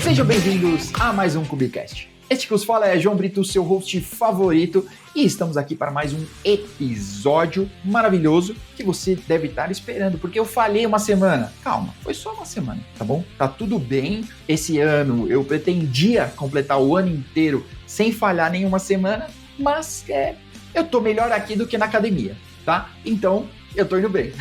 Sejam bem-vindos a mais um Cubicast. Este que os fala é João Brito, seu host favorito, e estamos aqui para mais um episódio maravilhoso que você deve estar esperando, porque eu falhei uma semana. Calma, foi só uma semana, tá bom? Tá tudo bem. Esse ano eu pretendia completar o ano inteiro sem falhar nenhuma semana, mas eu tô melhor aqui do que na academia, tá? Então, eu tô indo bem.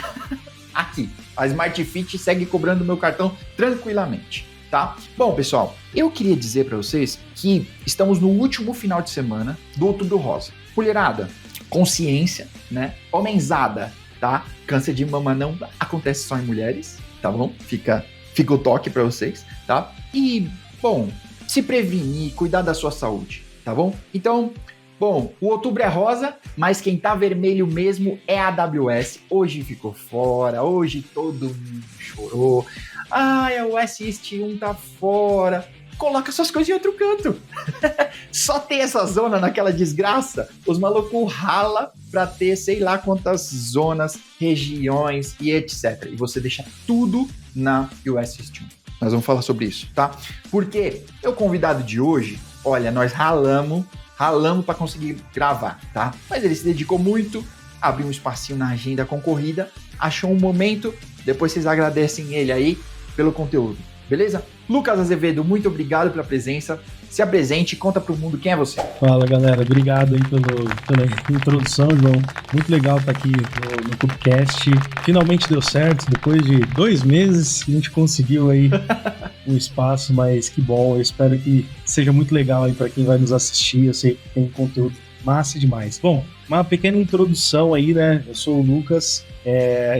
Aqui, a Smart Fit segue cobrando meu cartão tranquilamente. Tá? Bom, pessoal, eu queria dizer para vocês que estamos no último final de semana do Outubro Rosa. Mulherada, consciência, né? Homenzada, tá? Câncer de mama não acontece só em mulheres, tá bom? Fica o toque para vocês, tá? E, bom, se prevenir, cuidar da sua saúde, tá bom? Então, bom, o Outubro é rosa, mas quem tá vermelho mesmo é a AWS. Hoje ficou fora, hoje todo mundo chorou. O SIST1 tá fora. Coloca suas coisas em outro canto. Só tem essa zona naquela desgraça. Os malucos ralam pra ter sei lá quantas zonas, regiões e etc. E você deixa tudo na USIST1. Nós vamos falar sobre isso, tá? Porque o convidado de hoje, olha, nós ralamos para conseguir gravar, tá? Mas ele se dedicou muito, abriu um espacinho na agenda concorrida, achou um momento, depois vocês agradecem ele aí pelo conteúdo, beleza? Lucas Azevedo, muito obrigado pela presença. Se apresente e conta pro mundo quem é você. Fala, galera. Obrigado aí pela introdução, João. Muito legal estar aqui no Cubicast. Finalmente deu certo. Depois de 2 meses, a gente conseguiu aí o espaço, mas que bom. Eu espero que seja muito legal aí para quem vai nos assistir. Eu sei que tem conteúdo massa demais. Bom, uma pequena introdução aí, né? Eu sou o Lucas.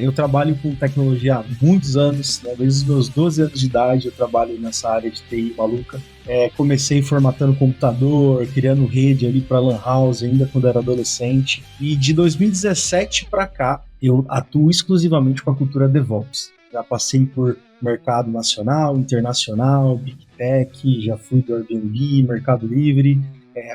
Eu trabalho com tecnologia há muitos anos, né? Desde os meus 12 anos de idade eu trabalho nessa área de TI maluca. Comecei formatando computador, criando rede ali para Lan House ainda quando era adolescente. E de 2017 para cá eu atuo exclusivamente com a cultura DevOps. Já passei por mercado nacional, internacional, Big Tech, já fui do Airbnb, Mercado Livre,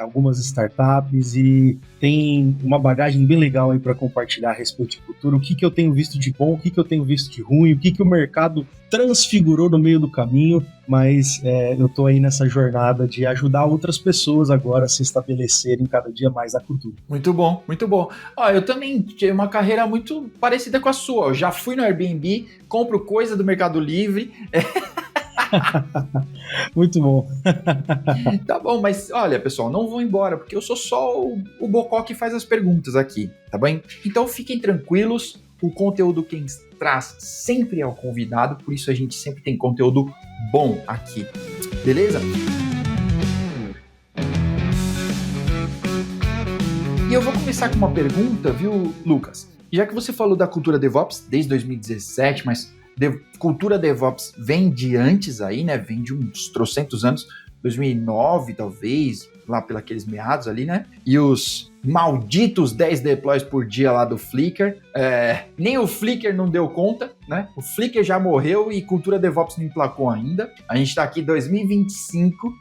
algumas startups, e tem uma bagagem bem legal aí para compartilhar a respeito de cultura, o que eu tenho visto de bom, o que eu tenho visto de ruim, o que o mercado transfigurou no meio do caminho, mas eu tô aí nessa jornada de ajudar outras pessoas agora a se estabelecerem cada dia mais na cultura. Muito bom, muito bom. Eu também tive uma carreira muito parecida com a sua, eu já fui no Airbnb, compro coisa do Mercado Livre. Muito bom. Tá bom, mas olha, pessoal, não vou embora, porque eu sou só o bocó que faz as perguntas aqui, tá bem? Então fiquem tranquilos, o conteúdo quem traz sempre é o convidado, por isso a gente sempre tem conteúdo bom aqui, beleza? E eu vou começar com uma pergunta, viu, Lucas? Já que você falou da cultura DevOps desde 2017, mas cultura DevOps vem de antes aí, né? Vem de uns trocentos anos, 2009 talvez, lá pelos meados ali, né? E os malditos 10 deploys por dia lá do Flickr, nem o Flickr não deu conta, né? O Flickr já morreu e cultura DevOps não emplacou ainda. A gente tá aqui em 2025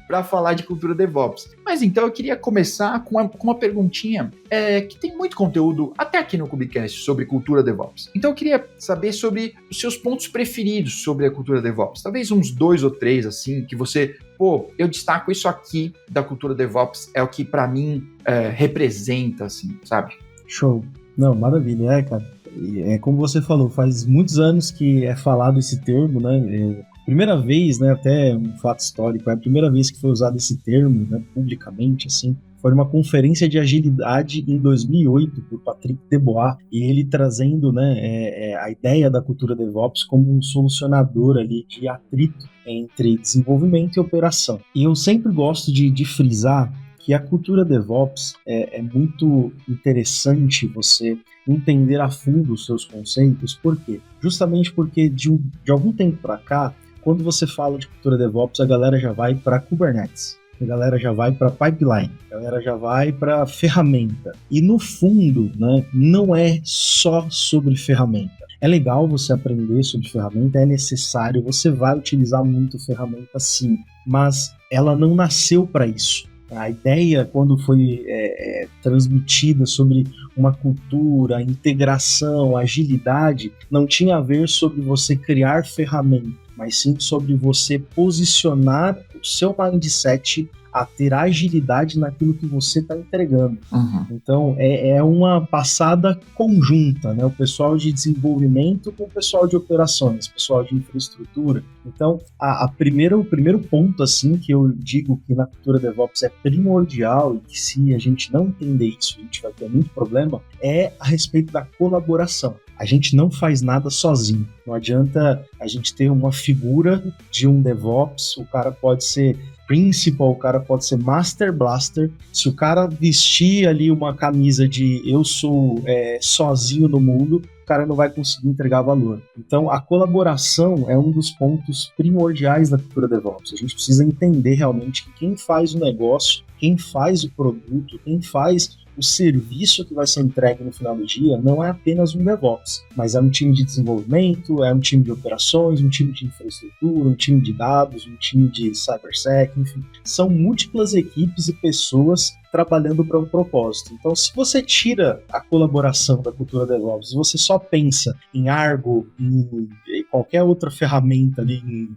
para falar de cultura DevOps. Mas então eu queria começar com uma perguntinha que tem muito conteúdo até aqui no Cubicast sobre cultura DevOps. Então eu queria saber sobre os seus pontos preferidos sobre a cultura DevOps. Talvez uns 2 ou 3 assim, que você, eu destaco isso aqui da cultura DevOps, é o que para mim representa, assim, sabe? Show. Não, maravilha, cara. Como você falou, faz muitos anos que é falado esse termo, né? Primeira vez, né, até um fato histórico, é a primeira vez que foi usado esse termo, né, publicamente, assim, foi numa conferência de agilidade em 2008 por Patrick Debois, e ele trazendo, né, a ideia da cultura DevOps como um solucionador ali de atrito entre desenvolvimento e operação. E eu sempre gosto de frisar que a cultura DevOps é muito interessante você entender a fundo os seus conceitos. Por quê? Justamente porque de algum tempo para cá, quando você fala de cultura DevOps, a galera já vai para Kubernetes, a galera já vai para pipeline, a galera já vai para ferramenta. E no fundo, né, não é só sobre ferramenta. É legal você aprender sobre ferramenta, é necessário, você vai utilizar muito ferramenta sim, mas ela não nasceu para isso. A ideia, quando foi transmitida sobre uma cultura, integração, agilidade, não tinha a ver sobre você criar ferramentas. mas sim sobre você posicionar o seu mindset a ter agilidade naquilo que você está entregando. Então, é uma passada conjunta, né? O pessoal de desenvolvimento com o pessoal de operações, o pessoal de infraestrutura. Então, o primeiro ponto, assim, que eu digo que na cultura DevOps é primordial e que se a gente não entender isso, a gente vai ter muito problema, é a respeito da colaboração. A gente não faz nada sozinho. Não adianta a gente ter uma figura de um DevOps, o cara pode ser Principal, o cara pode ser Master Blaster. Se o cara vestir ali uma camisa de eu sou sozinho no mundo, o cara não vai conseguir entregar valor. Então, a colaboração é um dos pontos primordiais da cultura DevOps. A gente precisa entender realmente que quem faz o negócio, quem faz o produto, quem faz o serviço que vai ser entregue no final do dia não é apenas um DevOps, mas é um time de desenvolvimento, é um time de operações, um time de infraestrutura, um time de dados, um time de cybersec, enfim. São múltiplas equipes e pessoas trabalhando para um propósito. Então, se você tira a colaboração da cultura DevOps, se você só pensa em Argo, em qualquer outra ferramenta ali, em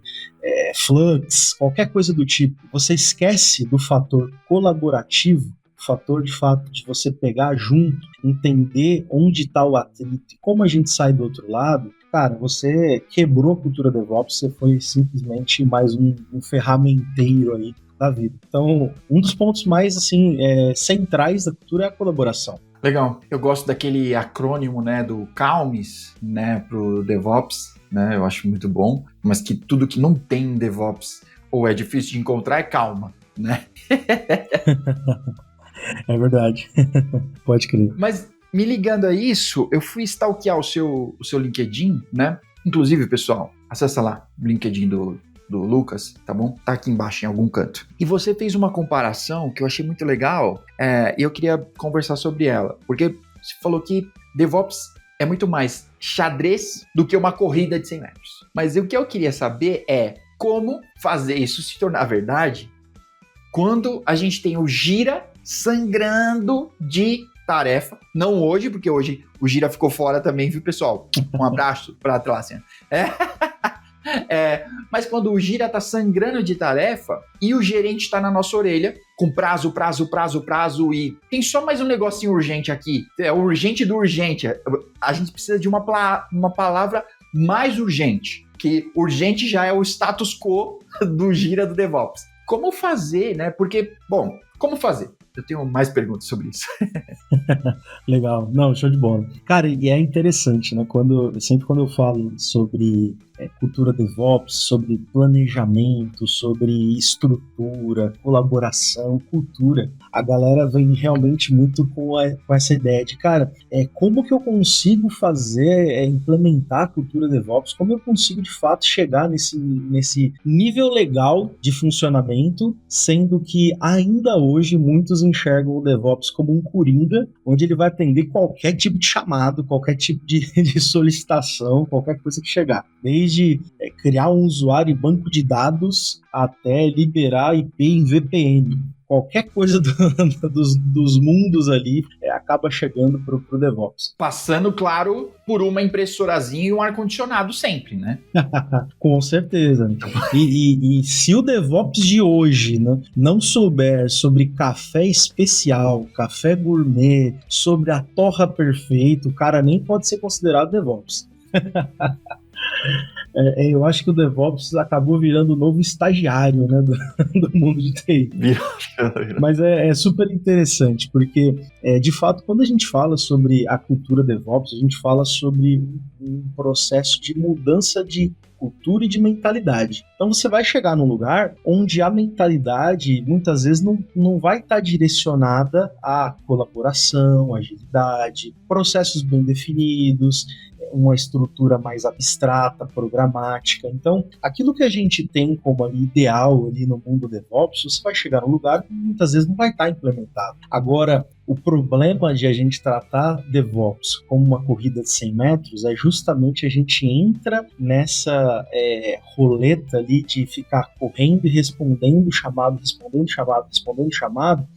Flux, qualquer coisa do tipo, você esquece do fator colaborativo, o fator de fato de você pegar junto, entender onde está o atrito e como a gente sai do outro lado, cara, você quebrou a cultura DevOps, você foi simplesmente mais um ferramenteiro aí da vida. Então, um dos pontos mais assim centrais da cultura é a colaboração. Legal. Eu gosto daquele acrônimo, né, do CALMS, né, pro DevOps, né, eu acho muito bom, mas que tudo que não tem em DevOps ou é difícil de encontrar é calma, né? É verdade. Pode crer. Mas me ligando a isso, eu fui stalkear o seu LinkedIn, né? Inclusive, pessoal, acessa lá o LinkedIn do Lucas, tá bom? Tá aqui embaixo em algum canto. E você fez uma comparação que eu achei muito legal e eu queria conversar sobre ela. Porque você falou que DevOps é muito mais xadrez do que uma corrida de 100 metros. Mas o que eu queria saber é como fazer isso se tornar verdade quando a gente tem o Gira sangrando de tarefa. Não hoje, porque hoje o Gira ficou fora também, viu, pessoal? Um abraço para a Atlassian. Mas quando o Gira tá sangrando de tarefa e o gerente tá na nossa orelha com prazo e tem só mais um negocinho urgente aqui, é o urgente do urgente, a gente precisa de uma palavra mais urgente, que urgente já é o status quo do Gira do DevOps. Como fazer, né? Porque, bom, como fazer? Eu tenho mais perguntas sobre isso. Legal. Não, show de bola. Cara, e é interessante, né? Sempre quando eu falo sobre cultura DevOps, sobre planejamento, sobre estrutura, colaboração, cultura, a galera vem realmente muito com essa ideia de, cara, como que eu consigo implementar a cultura DevOps? Como eu consigo, de fato, chegar nesse nível legal de funcionamento, sendo que ainda hoje muitos enxergam o DevOps como um coringa, onde ele vai atender qualquer tipo de chamado, qualquer tipo de solicitação, qualquer coisa que chegar. Desde criar um usuário e banco de dados até liberar IP em VPN. Qualquer coisa dos mundos ali acaba chegando pro DevOps. Passando, claro, por uma impressorazinha e um ar-condicionado sempre, né? Com certeza. E se o DevOps de hoje, né, não souber sobre café especial, café gourmet, sobre a torra perfeita, o cara nem pode ser considerado DevOps. Eu acho que o DevOps acabou virando o novo estagiário, né, do mundo de TI. Mas é super interessante, porque, de fato, quando a gente fala sobre a cultura DevOps, a gente fala sobre um processo de mudança de cultura e de mentalidade. Então você vai chegar num lugar onde a mentalidade muitas vezes não vai estar direcionada à colaboração, agilidade, processos bem definidos, uma estrutura mais abstrata, programática. Então, aquilo que a gente tem como ideal ali no mundo DevOps, você vai chegar num lugar que muitas vezes não vai estar implementado. Agora, O problema de a gente tratar DevOps como uma corrida de 100 metros é justamente a gente entra nessa roleta ali de ficar correndo e respondendo chamado,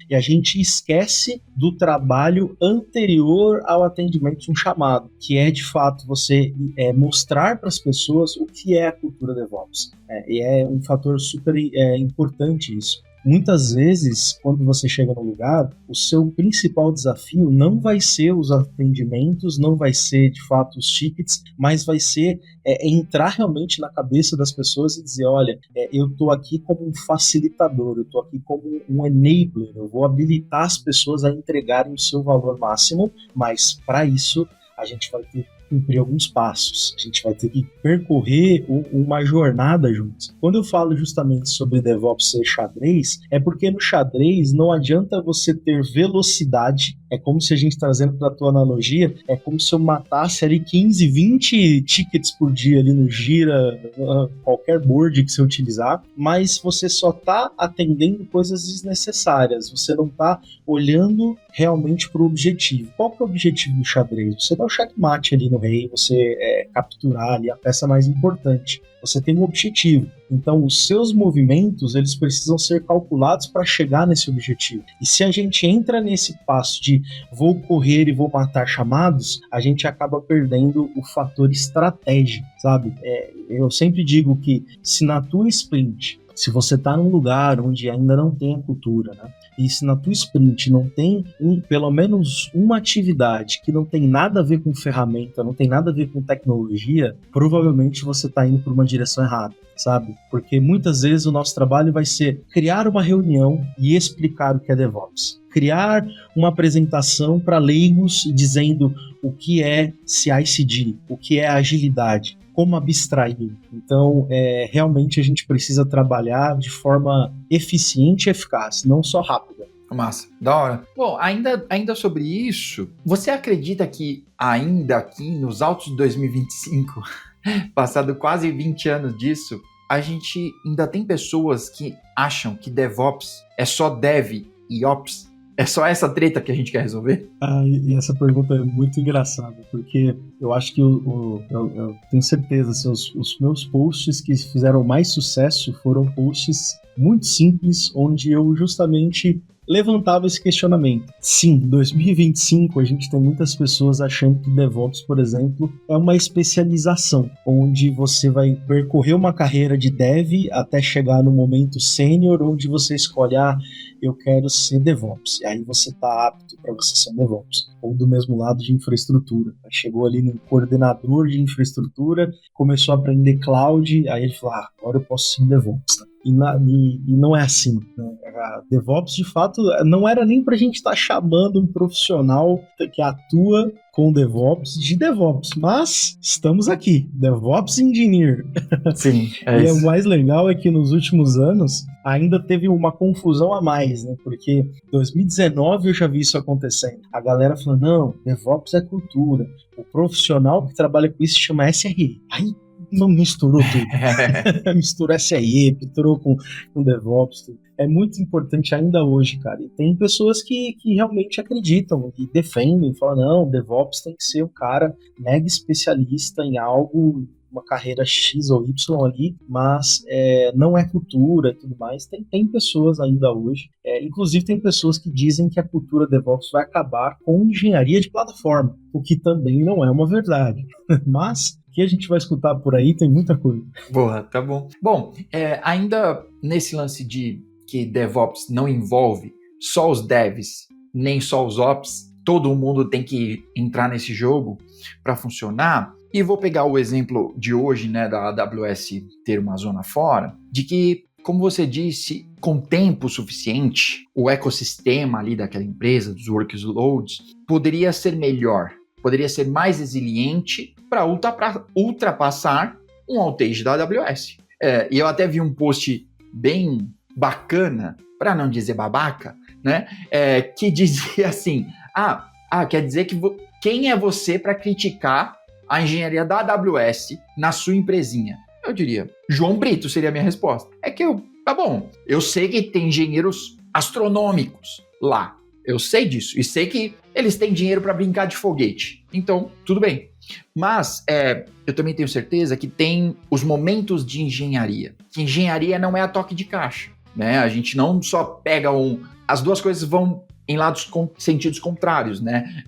e a gente esquece do trabalho anterior ao atendimento de um chamado, que é de fato você mostrar para as pessoas o que é a cultura DevOps. E é um fator super importante isso. Muitas vezes, quando você chega no lugar, o seu principal desafio não vai ser os atendimentos, não vai ser, de fato, os tickets, mas vai ser entrar realmente na cabeça das pessoas e dizer, olha, eu estou aqui como um facilitador, eu estou aqui como um enabler, eu vou habilitar as pessoas a entregarem o seu valor máximo, mas para isso a gente vai ter cumprir alguns passos, a gente vai ter que percorrer uma jornada juntos. Quando eu falo justamente sobre DevOps ser xadrez, é porque no xadrez não adianta você ter velocidade, é como se a gente, trazendo para a tua analogia, é como se eu matasse ali 15, 20 tickets por dia ali no Gira, qualquer board que você utilizar, mas você só está atendendo coisas desnecessárias, você não está olhando realmente para o objetivo. Qual que é o objetivo do xadrez? Você dá o checkmate ali no rei, você capturar ali a peça mais importante. Você tem um objetivo. Então, os seus movimentos, eles precisam ser calculados para chegar nesse objetivo. E se a gente entra nesse passo de vou correr e vou matar chamados, a gente acaba perdendo o fator estratégia, sabe? Eu sempre digo que se na tua sprint, se você está num lugar onde ainda não tem a cultura, né? E se na tua sprint não tem pelo menos uma atividade que não tem nada a ver com ferramenta, não tem nada a ver com tecnologia, provavelmente você está indo por uma direção errada, sabe? Porque muitas vezes o nosso trabalho vai ser criar uma reunião e explicar o que é DevOps. Criar uma apresentação para leigos dizendo o que é CI/CD, o que é agilidade, como abstrair. Então, realmente a gente precisa trabalhar de forma eficiente e eficaz, não só rápida. Massa, da hora. Bom, ainda sobre isso, você acredita que ainda aqui nos autos de 2025, passado quase 20 anos disso, a gente ainda tem pessoas que acham que DevOps é só Dev e Ops? É só essa treta que a gente quer resolver? E essa pergunta é muito engraçada, porque eu acho que eu tenho certeza, assim, os meus posts que fizeram mais sucesso foram posts muito simples, onde eu justamente levantava esse questionamento. Sim, em 2025 a gente tem muitas pessoas achando que DevOps, por exemplo, é uma especialização, onde você vai percorrer uma carreira de Dev até chegar no momento sênior, onde você escolhe, eu quero ser DevOps. E aí você está apto para você ser um DevOps. Ou do mesmo lado de infraestrutura. Chegou ali no coordenador de infraestrutura, começou a aprender cloud, aí ele falou, agora eu posso ser um DevOps. E não é assim, né? A DevOps, de fato, não era nem pra gente estar chamando um profissional que atua com DevOps de DevOps, mas estamos aqui, DevOps Engineer. Sim, E o mais legal é que nos últimos anos ainda teve uma confusão a mais, né? Porque em 2019 eu já vi isso acontecendo. A galera falou, não, DevOps é cultura. O profissional que trabalha com isso se chama SRE. Aí misturou tudo. Misturou SRE, misturou com DevOps. Tudo. É muito importante ainda hoje, cara. E tem pessoas que realmente acreditam, que defendem, falam, não, DevOps tem que ser um cara mega especialista em algo, uma carreira X ou Y ali, mas não é cultura e tudo mais. Tem pessoas ainda hoje, inclusive tem pessoas que dizem que a cultura DevOps vai acabar com engenharia de plataforma, o que também não é uma verdade. Mas o que a gente vai escutar por aí tem muita coisa. Boa, tá bom. Bom, ainda nesse lance de que DevOps não envolve só os devs, nem só os ops, todo mundo tem que entrar nesse jogo para funcionar. E vou pegar o exemplo de hoje, né, da AWS ter uma zona fora, de que, como você disse, com tempo suficiente, o ecossistema ali daquela empresa, dos workloads, poderia ser melhor, poderia ser mais resiliente para ultrapassar um outage da AWS. E eu até vi um post bem bacana, para não dizer babaca, né, que dizia assim, quer dizer que quem é você para criticar a engenharia da AWS na sua empresinha? Eu diria, João Brito seria a minha resposta. Tá bom, eu sei que tem engenheiros astronômicos lá, Eu sei disso. E sei que eles têm dinheiro para brincar de foguete. Então, tudo bem. Mas eu também tenho certeza que tem os momentos de engenharia. Que engenharia não é a toque de caixa, né? A gente não só pega as duas coisas vão em sentidos contrários, né?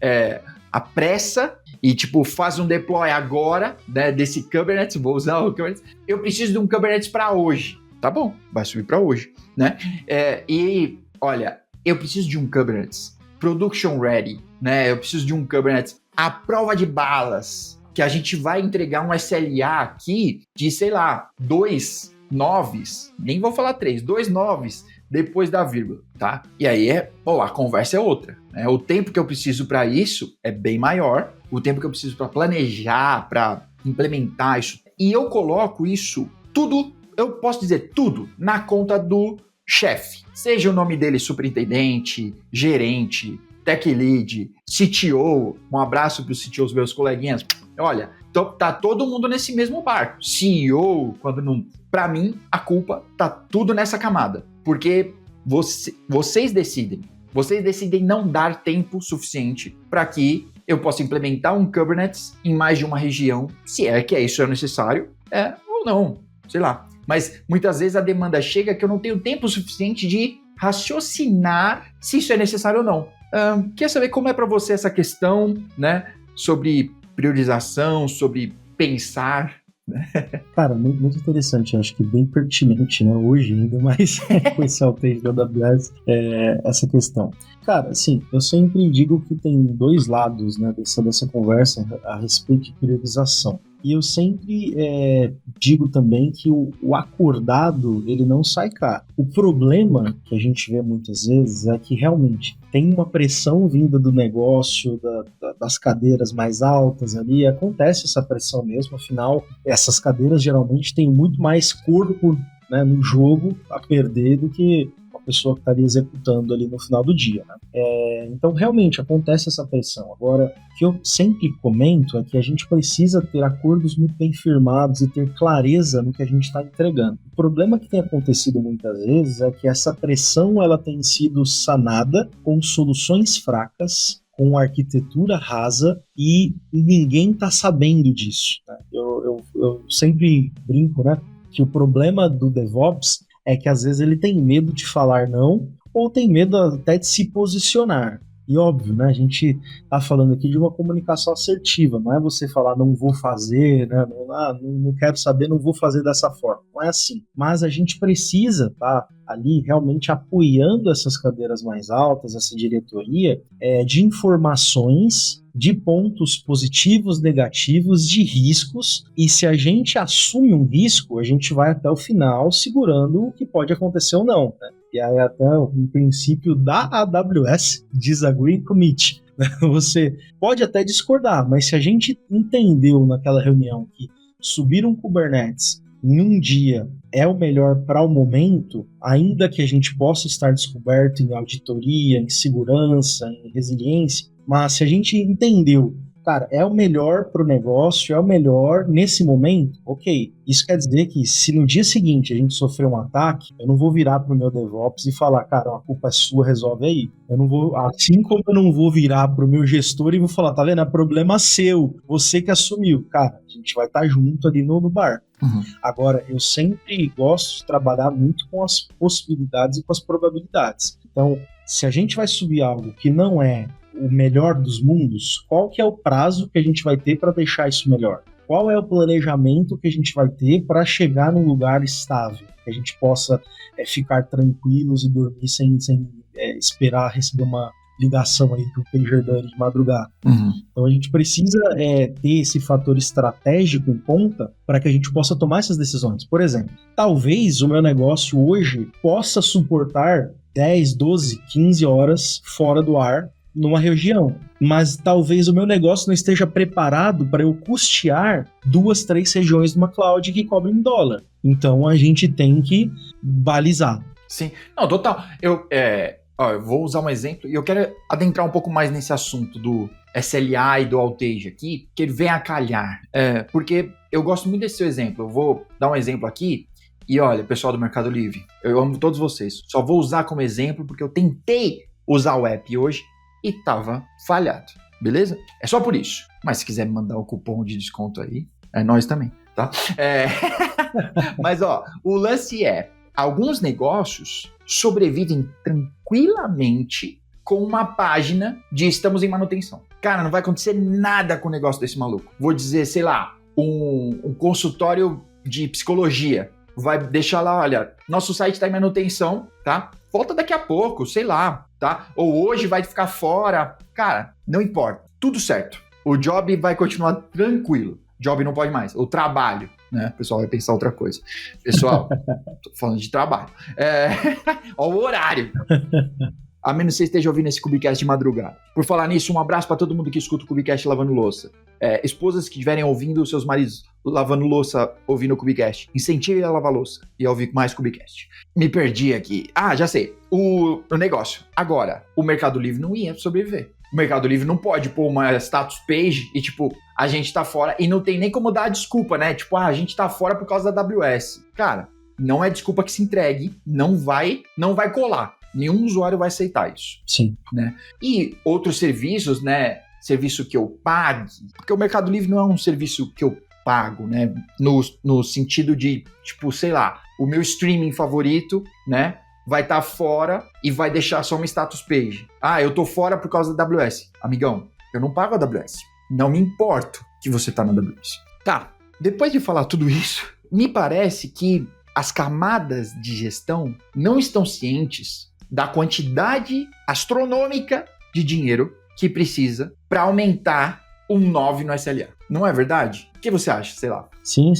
A pressa e, faz um deploy agora, né, desse Kubernetes, vou usar o Kubernetes. Eu preciso de um Kubernetes para hoje. Tá bom, vai subir para hoje, né? E, olha, eu preciso de um Kubernetes production ready, né? Eu preciso de um Kubernetes à prova de balas, que a gente vai entregar um SLA aqui de, sei lá, 2 noves, nem vou falar 3, 2 noves depois da vírgula, tá? E aí a conversa é outra, né? O tempo que eu preciso para isso é bem maior, o tempo que eu preciso para planejar, para implementar isso. E eu coloco isso tudo, eu posso dizer tudo, na conta do chefe. Seja o nome dele superintendente, gerente, tech lead, CTO, um abraço para os CTOs, meus coleguinhas. Olha, tá todo mundo nesse mesmo barco. CEO, quando não... Para mim, a culpa tá tudo nessa camada. Porque vocês decidem. Vocês decidem não dar tempo suficiente para que eu possa implementar um Kubernetes em mais de uma região, se é que isso é necessário, ou não, sei lá. Mas muitas vezes a demanda chega que eu não tenho tempo suficiente de raciocinar se isso é necessário ou não. Quer saber como é para você essa questão, né, sobre priorização, sobre pensar? Cara, muito interessante, acho que bem pertinente, né, hoje ainda mais com esse outage da AWS, essa questão. Cara, assim, eu sempre digo que tem dois lados, né, dessa conversa a respeito de priorização. E eu sempre digo também que o acordado, ele não sai caro. O problema que a gente vê muitas vezes é que realmente tem uma pressão vinda do negócio, das cadeiras mais altas ali, acontece essa pressão mesmo, afinal, essas cadeiras geralmente têm muito mais corpo, né, no jogo a perder do que a pessoa que estaria executando ali no final do dia, né? Então realmente acontece essa pressão. Agora, o que eu sempre comento é que a gente precisa ter acordos muito bem firmados e ter clareza no que a gente está entregando. O problema que tem acontecido muitas vezes é que essa pressão ela tem sido sanada com soluções fracas, com arquitetura rasa e ninguém está sabendo disso, né? Eu sempre brinco, né, que o problema do DevOps é que às vezes ele tem medo de falar não ou tem medo até de se posicionar. E óbvio, né, a gente tá falando aqui de uma comunicação assertiva, não é você falar não vou fazer, né, não quero saber, não vou fazer dessa forma. Não é assim. Mas a gente precisa estar ali realmente apoiando essas cadeiras mais altas, essa diretoria, de informações, de pontos positivos, negativos, de riscos, e se a gente assume um risco, a gente vai até o final segurando o que pode acontecer ou não, né? E aí até um princípio da AWS, Disagree and Commit. Você pode até discordar, mas se a gente entendeu naquela reunião que subir um Kubernetes em um dia é o melhor para o momento, ainda que a gente possa estar descoberto em auditoria, em segurança, em resiliência, mas se a gente entendeu, cara, é o melhor para o negócio, é o melhor nesse momento, ok. Isso quer dizer que se no dia seguinte a gente sofrer um ataque, eu não vou virar para o meu DevOps e falar, cara, a culpa é sua, resolve aí. Eu não vou, assim como eu não vou virar para o meu gestor e vou falar, tá vendo, é problema seu, você que assumiu. Cara, a gente vai estar junto ali no bar. Uhum. Agora, eu sempre gosto de trabalhar muito com as possibilidades e com as probabilidades. Então, se a gente vai subir algo que não é o melhor dos mundos, qual que é o prazo que a gente vai ter para deixar isso melhor? Qual é o planejamento que a gente vai ter para chegar num lugar estável? Que a gente possa ficar tranquilos e dormir sem esperar receber uma ligação aí do PagerDuty de madrugada. Uhum. Então a gente precisa ter esse fator estratégico em conta para que a gente possa tomar essas decisões. Por exemplo, talvez o meu negócio hoje possa suportar 10, 12, 15 horas fora do ar numa região, mas talvez o meu negócio não esteja preparado para eu custear 2, 3 regiões de uma cloud que cobrem em dólar. Então a gente tem que balizar. Sim, não, total. Eu vou usar um exemplo e eu quero adentrar um pouco mais nesse assunto do SLA e do outage aqui, que ele vem a calhar. Porque eu gosto muito desse seu exemplo. Eu vou dar um exemplo aqui e olha, pessoal do Mercado Livre, eu amo todos vocês. Só vou usar como exemplo porque eu tentei usar o app hoje e tava falhado, beleza? É só por isso. Mas se quiser me mandar o cupom de desconto aí, é nós também, tá? Mas, ó, o lance é, alguns negócios sobrevivem tranquilamente com uma página de estamos em manutenção. Cara, não vai acontecer nada com o negócio desse maluco. Vou dizer, sei lá, um consultório de psicologia. Vai deixar lá, olha, nosso site está em manutenção, tá? Volta daqui a pouco, sei lá, tá? Ou hoje vai ficar fora. Cara, não importa. Tudo certo. O job vai continuar tranquilo. Job não pode mais. O trabalho, né? O pessoal vai pensar outra coisa. Pessoal, tô falando de trabalho. Ó, o horário. A menos que você esteja ouvindo esse Cubicast de madrugada. Por falar nisso, um abraço para todo mundo que escuta o Cubicast lavando louça. Esposas que estiverem ouvindo os seus maridos lavando louça, ouvindo o Cubicast. Incentive a lavar louça e a ouvir mais Cubicast. Me perdi aqui. Ah, já sei. O negócio. Agora, o Mercado Livre não ia sobreviver. O Mercado Livre não pode pôr uma status page e, tipo, a gente tá fora e não tem nem como dar a desculpa, né? Tipo, a gente tá fora por causa da AWS. Cara, não é desculpa que se entregue, não vai colar. Nenhum usuário vai aceitar isso. Sim. Né? E outros serviços, né? Serviço que eu pague, porque o Mercado Livre não é um serviço que eu pago, né? No sentido de, tipo, sei lá, o meu streaming favorito, né? Vai estar fora e vai deixar só uma status page. Ah, eu tô fora por causa da AWS. Amigão, eu não pago a AWS. Não me importo que você tá na AWS. Tá, depois de falar tudo isso, me parece que as camadas de gestão não estão cientes da quantidade astronômica de dinheiro que precisa para aumentar um 9 no SLA. Não é verdade? O que você acha? Sei lá. Sim,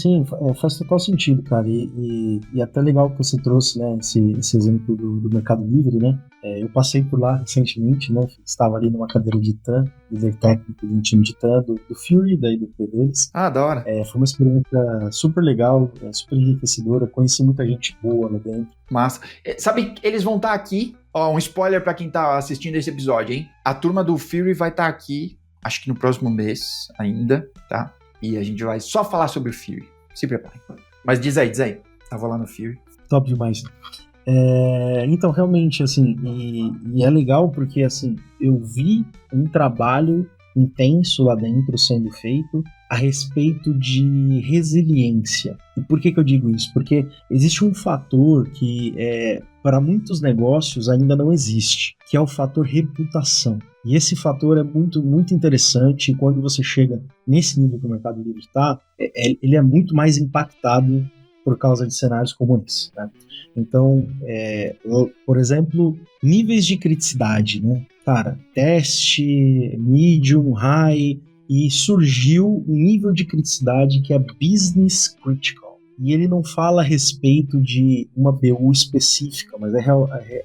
faz total sentido, cara. E até legal que você trouxe, né, esse exemplo do Mercado Livre, né? Eu passei por lá recentemente, né? Estava ali numa cadeira de TAM, líder técnico de um time de TAM do Fury, da IDP deles. Ah, da hora. Foi uma experiência super legal, super enriquecedora. Conheci muita gente boa lá dentro. Massa. Sabe, eles vão estar aqui, ó, um spoiler pra quem tá assistindo esse episódio, hein? A turma do Fury vai estar aqui, acho que no próximo mês ainda, tá? E a gente vai só falar sobre o Fury. Se preparem. Mas diz aí. Tava lá no Fury. Top demais. Então, realmente, assim, e é legal porque, assim, eu vi um trabalho intenso lá dentro sendo feito a respeito de resiliência. E por que eu digo isso? Porque existe um fator que, para muitos negócios, ainda não existe, que é o fator reputação. E esse fator é muito, muito interessante, e quando você chega nesse nível que o Mercado Livre está, ele é muito mais impactado por causa de cenários como esse, né? Então, por exemplo, níveis de criticidade, né? Cara, teste, medium, high, e surgiu um nível de criticidade que é business critical. E ele não fala a respeito de uma BU específica, mas é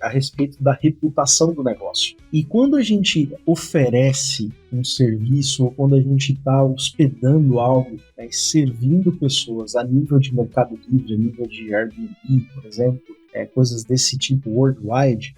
a respeito da reputação do negócio. E quando a gente oferece um serviço, ou quando a gente está hospedando algo, né, servindo pessoas a nível de Mercado Livre, a nível de Airbnb, por exemplo, coisas desse tipo worldwide,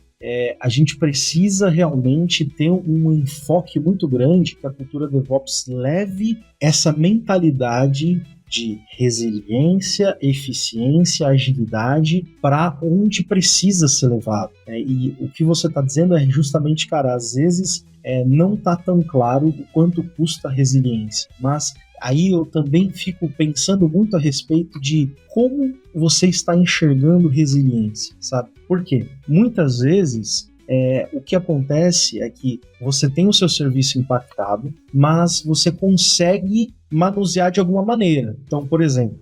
a gente precisa realmente ter um enfoque muito grande que a cultura DevOps leve essa mentalidade de resiliência, eficiência, agilidade para onde precisa ser levado. E o que você está dizendo é justamente, cara, às vezes não está tão claro o quanto custa a resiliência, mas aí eu também fico pensando muito a respeito de como você está enxergando resiliência, sabe? Por quê? Muitas vezes o que acontece é que você tem o seu serviço impactado, mas você consegue manusear de alguma maneira. Então, por exemplo,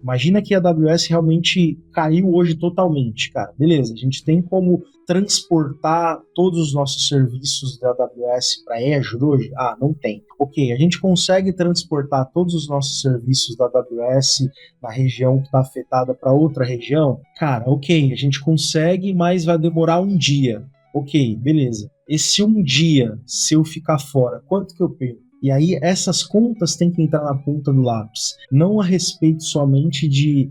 imagina que a AWS realmente caiu hoje totalmente, cara. Beleza, a gente tem como transportar todos os nossos serviços da AWS para Azure hoje? Ah, não tem. Ok, a gente consegue transportar todos os nossos serviços da AWS na região que está afetada para outra região? Cara, ok, a gente consegue, mas vai demorar um dia. Ok, beleza. Esse um dia, se eu ficar fora, quanto que eu perco? E aí essas contas têm que entrar na ponta do lápis, não a respeito somente de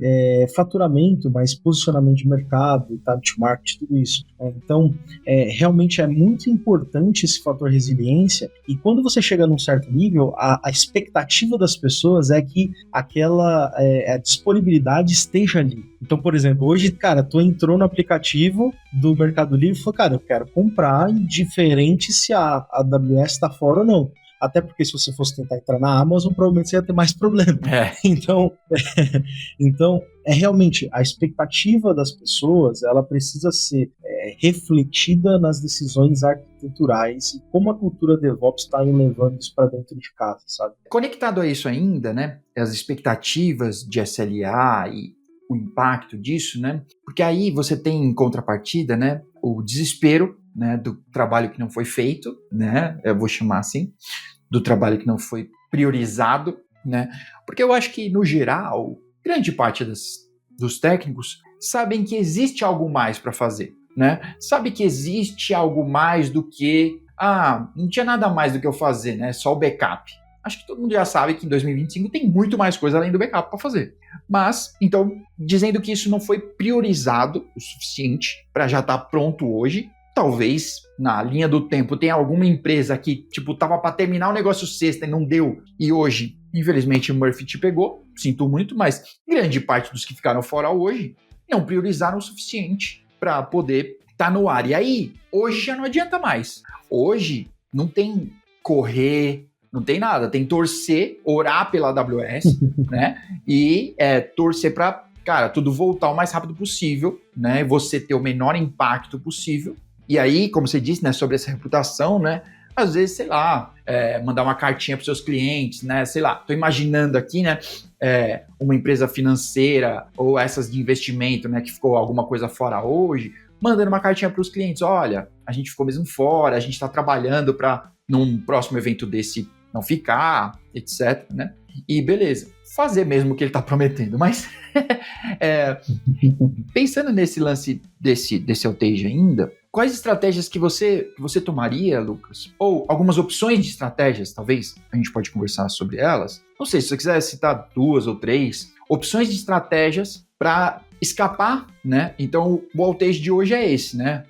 faturamento, mas posicionamento de mercado, time to market, tudo isso. Então, realmente é muito importante esse fator resiliência, e quando você chega num certo nível, a expectativa das pessoas é que aquela a disponibilidade esteja ali. Então, por exemplo, hoje, cara, tu entrou no aplicativo do Mercado Livre e falou, cara, eu quero comprar, indiferente se a AWS está fora ou não. Até porque se você fosse tentar entrar na Amazon, provavelmente você ia ter mais problema. Então, realmente a expectativa das pessoas, ela precisa ser refletida nas decisões arquiteturais e como a cultura DevOps está levando isso para dentro de casa, sabe? Conectado a isso ainda, né, as expectativas de SLA e o impacto disso, né, porque aí você tem em contrapartida, né, o desespero, né, do trabalho que não foi feito, né, eu vou chamar assim, do trabalho que não foi priorizado, né? Porque eu acho que, no geral, grande parte dos técnicos sabem que existe algo mais para fazer, né? Sabe que existe algo mais do que, não tinha nada mais do que eu fazer, né? Só o backup. Acho que todo mundo já sabe que em 2025 tem muito mais coisa além do backup para fazer. Mas, então, dizendo que isso não foi priorizado o suficiente para já estar pronto hoje, talvez, na linha do tempo, tenha alguma empresa que, tipo, tava para terminar o negócio sexta e não deu, e hoje, infelizmente, o Murphy te pegou, sinto muito, mas grande parte dos que ficaram fora hoje não priorizaram o suficiente para poder estar no ar. E aí, hoje já não adianta mais. Hoje não tem correr, não tem nada, tem torcer, orar pela AWS, né, e torcer para, cara, tudo voltar o mais rápido possível, né, você ter o menor impacto possível. E aí, como você disse, né, sobre essa reputação, né, às vezes, sei lá, mandar uma cartinha para os seus clientes, né, sei lá, tô imaginando aqui, né, uma empresa financeira ou essas de investimento, né, que ficou alguma coisa fora hoje, mandando uma cartinha para os clientes, olha, a gente ficou mesmo fora, a gente está trabalhando para num próximo evento desse não ficar, etc, né, e beleza, fazer mesmo o que ele está prometendo, mas pensando nesse lance desse outage ainda, quais estratégias que você tomaria, Lucas? Ou algumas opções de estratégias, talvez, a gente pode conversar sobre elas. Não sei, se você quiser citar 2 ou 3 opções de estratégias para escapar, né? Então, o outage de hoje é esse, né?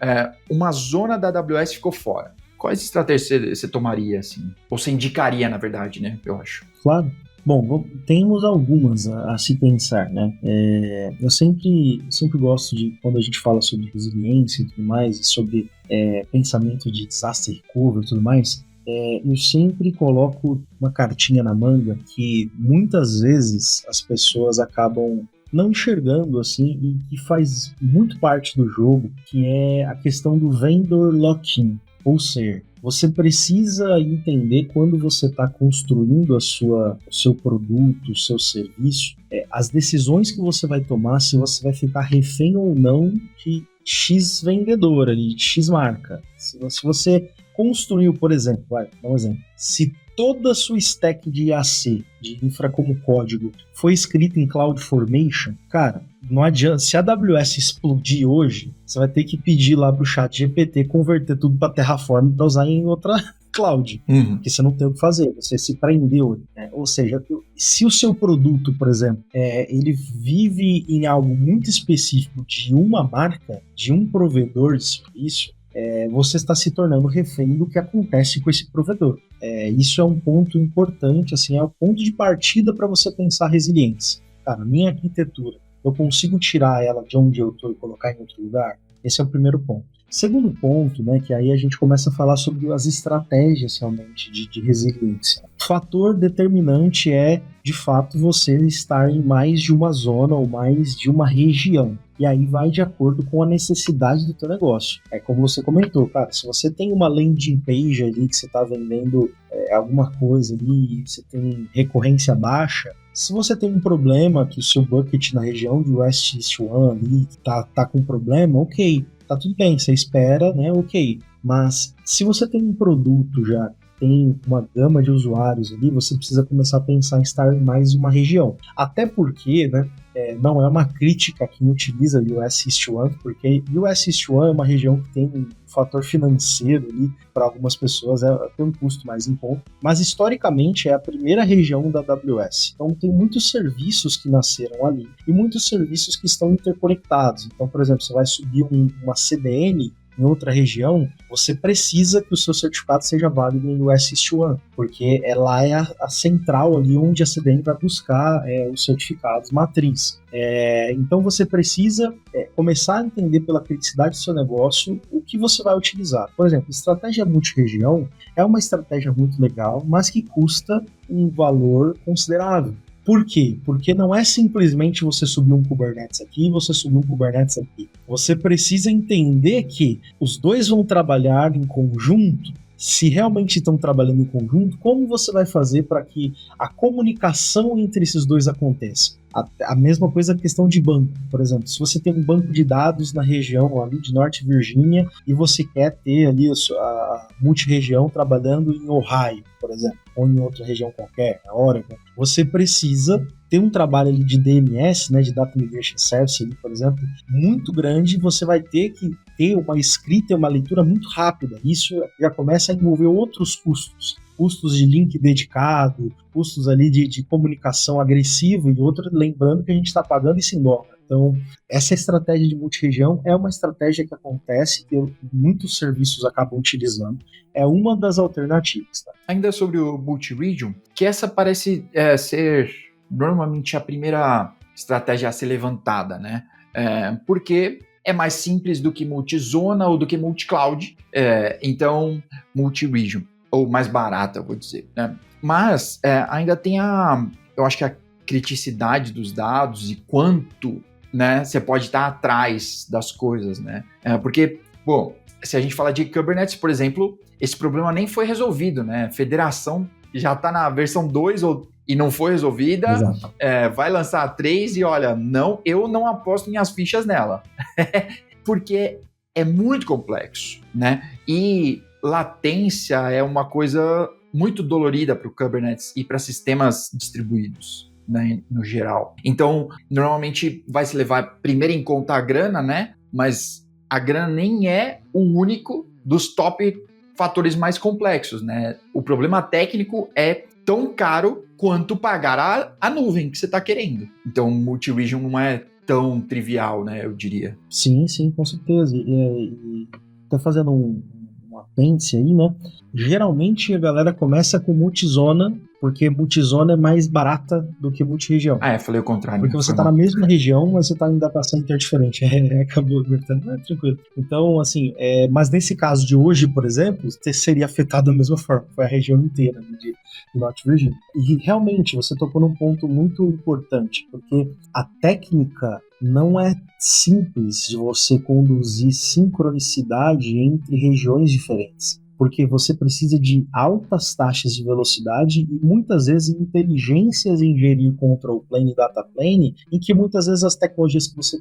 Uma zona da AWS ficou fora. Quais estratégias você tomaria, assim? Ou você indicaria, na verdade, né? Eu acho. Claro. Bom, temos algumas a se pensar, né? Eu sempre gosto de, quando a gente fala sobre resiliência e tudo mais, e sobre pensamento de disaster recovery e tudo mais, eu sempre coloco uma cartinha na manga que muitas vezes as pessoas acabam não enxergando, assim, e que faz muito parte do jogo, que é a questão do vendor lock-in. Ou seja, você precisa entender quando você está construindo o seu produto, o seu serviço, as decisões que você vai tomar, se você vai ficar refém ou não de X vendedora, de X marca. Se você construiu, por exemplo, vai dar um exemplo, se toda a sua stack de IAC, de infra como código, foi escrita em CloudFormation, cara, não adianta. Se a AWS explodir hoje, você vai ter que pedir lá pro chat GPT converter tudo para Terraform para usar em outra cloud, porque você não tem o que fazer, você se prendeu, né? Ou seja, se o seu produto, por exemplo, ele vive em algo muito específico de uma marca, de um provedor de serviço, você está se tornando refém do que acontece com esse provedor. Isso é um ponto importante, assim, é o ponto de partida para você pensar resiliência. Cara, minha arquitetura, eu consigo tirar ela de onde eu estou e colocar em outro lugar? Esse é o primeiro ponto. Segundo ponto, né, que aí a gente começa a falar sobre as estratégias realmente de resiliência. O fator determinante é, de fato, você estar em mais de uma zona ou mais de uma região. E aí vai de acordo com a necessidade do teu negócio. Como você comentou, cara, se você tem uma landing page ali que você está vendendo alguma coisa ali, você tem recorrência baixa, se você tem um problema que o seu bucket na região de West East One ali tá com problema, ok, tá tudo bem, você espera, né, ok. Mas se você tem um produto já, tem uma gama de usuários ali, você precisa começar a pensar em estar em mais de uma região. Até porque, né, não é uma crítica a quem utiliza US East 1, porque US East 1 é uma região que tem um fator financeiro ali, para algumas pessoas tem um custo mais em conta, mas historicamente é a primeira região da AWS. Então tem muitos serviços que nasceram ali e muitos serviços que estão interconectados. Então, por exemplo, você vai subir uma CDN em outra região, você precisa que o seu certificado seja válido em US East 1, porque lá é a central ali onde a CDN vai buscar os certificados matriz. Então você precisa começar a entender pela criticidade do seu negócio o que você vai utilizar. Por exemplo, estratégia multi-região é uma estratégia muito legal, mas que custa um valor considerável. Por quê? Porque não é simplesmente você subir um Kubernetes aqui e você subir um Kubernetes aqui. Você precisa entender que os dois vão trabalhar em conjunto. Se realmente estão trabalhando em conjunto, como você vai fazer para que a comunicação entre esses dois aconteça? A mesma coisa a questão de banco, por exemplo. Se você tem um banco de dados na região ali de Norte Virgínia e você quer ter ali a multi-região trabalhando em Ohio, por exemplo, ou em outra região qualquer, na Oregon, você precisa ter um trabalho ali de DMS, né, de Data Migration Service, ali, por exemplo, muito grande. Você vai ter que ter uma escrita e uma leitura muito rápida. Isso já começa a envolver outros custos de link dedicado, custos ali de comunicação agressiva e outros, lembrando que a gente está pagando isso em dólar. Então, essa estratégia de multi-região é uma estratégia que acontece, que muitos serviços acabam utilizando. É uma das alternativas. Tá? Ainda sobre o multi-region, que essa parece ser normalmente a primeira estratégia a ser levantada, né? Porque é mais simples do que multi-zona ou do que multi-cloud. Então, multi-region. Ou mais barata, eu vou dizer, né? Mas ainda tem eu acho que a criticidade dos dados e quanto, né, você pode estar atrás das coisas, né? Porque, bom, se a gente fala de Kubernetes, por exemplo, esse problema nem foi resolvido, né? Federação já está na versão 2 e não foi resolvida, vai lançar a 3 e olha, eu não aposto minhas fichas nela, porque é muito complexo, né? E latência é uma coisa muito dolorida para o Kubernetes e para sistemas distribuídos, né, no geral. Então, normalmente vai se levar primeiro em conta a grana, né? Mas a grana nem é o único dos top fatores mais complexos, né? O problema técnico é tão caro quanto pagar a nuvem que você está querendo. Então, multi-region não é tão trivial, né? Eu diria. Sim, com certeza. E tá fazendo um apêndice aí, né? Geralmente a galera começa com multizona, porque multizona é mais barata do que multirregião. Falei o contrário. Porque você tá na mesma região, mas você tá ainda passando interdiferente. Acabou apertando, tranquilo. Então, assim, mas nesse caso de hoje, por exemplo, você seria afetado da mesma forma, foi a região inteira de Norte Virginia. E realmente, você tocou num ponto muito importante, porque a técnica não é simples de você conduzir sincronicidade entre regiões diferentes, porque você precisa de altas taxas de velocidade e muitas vezes inteligências em gerir control plane e data plane, em que muitas vezes as tecnologias que você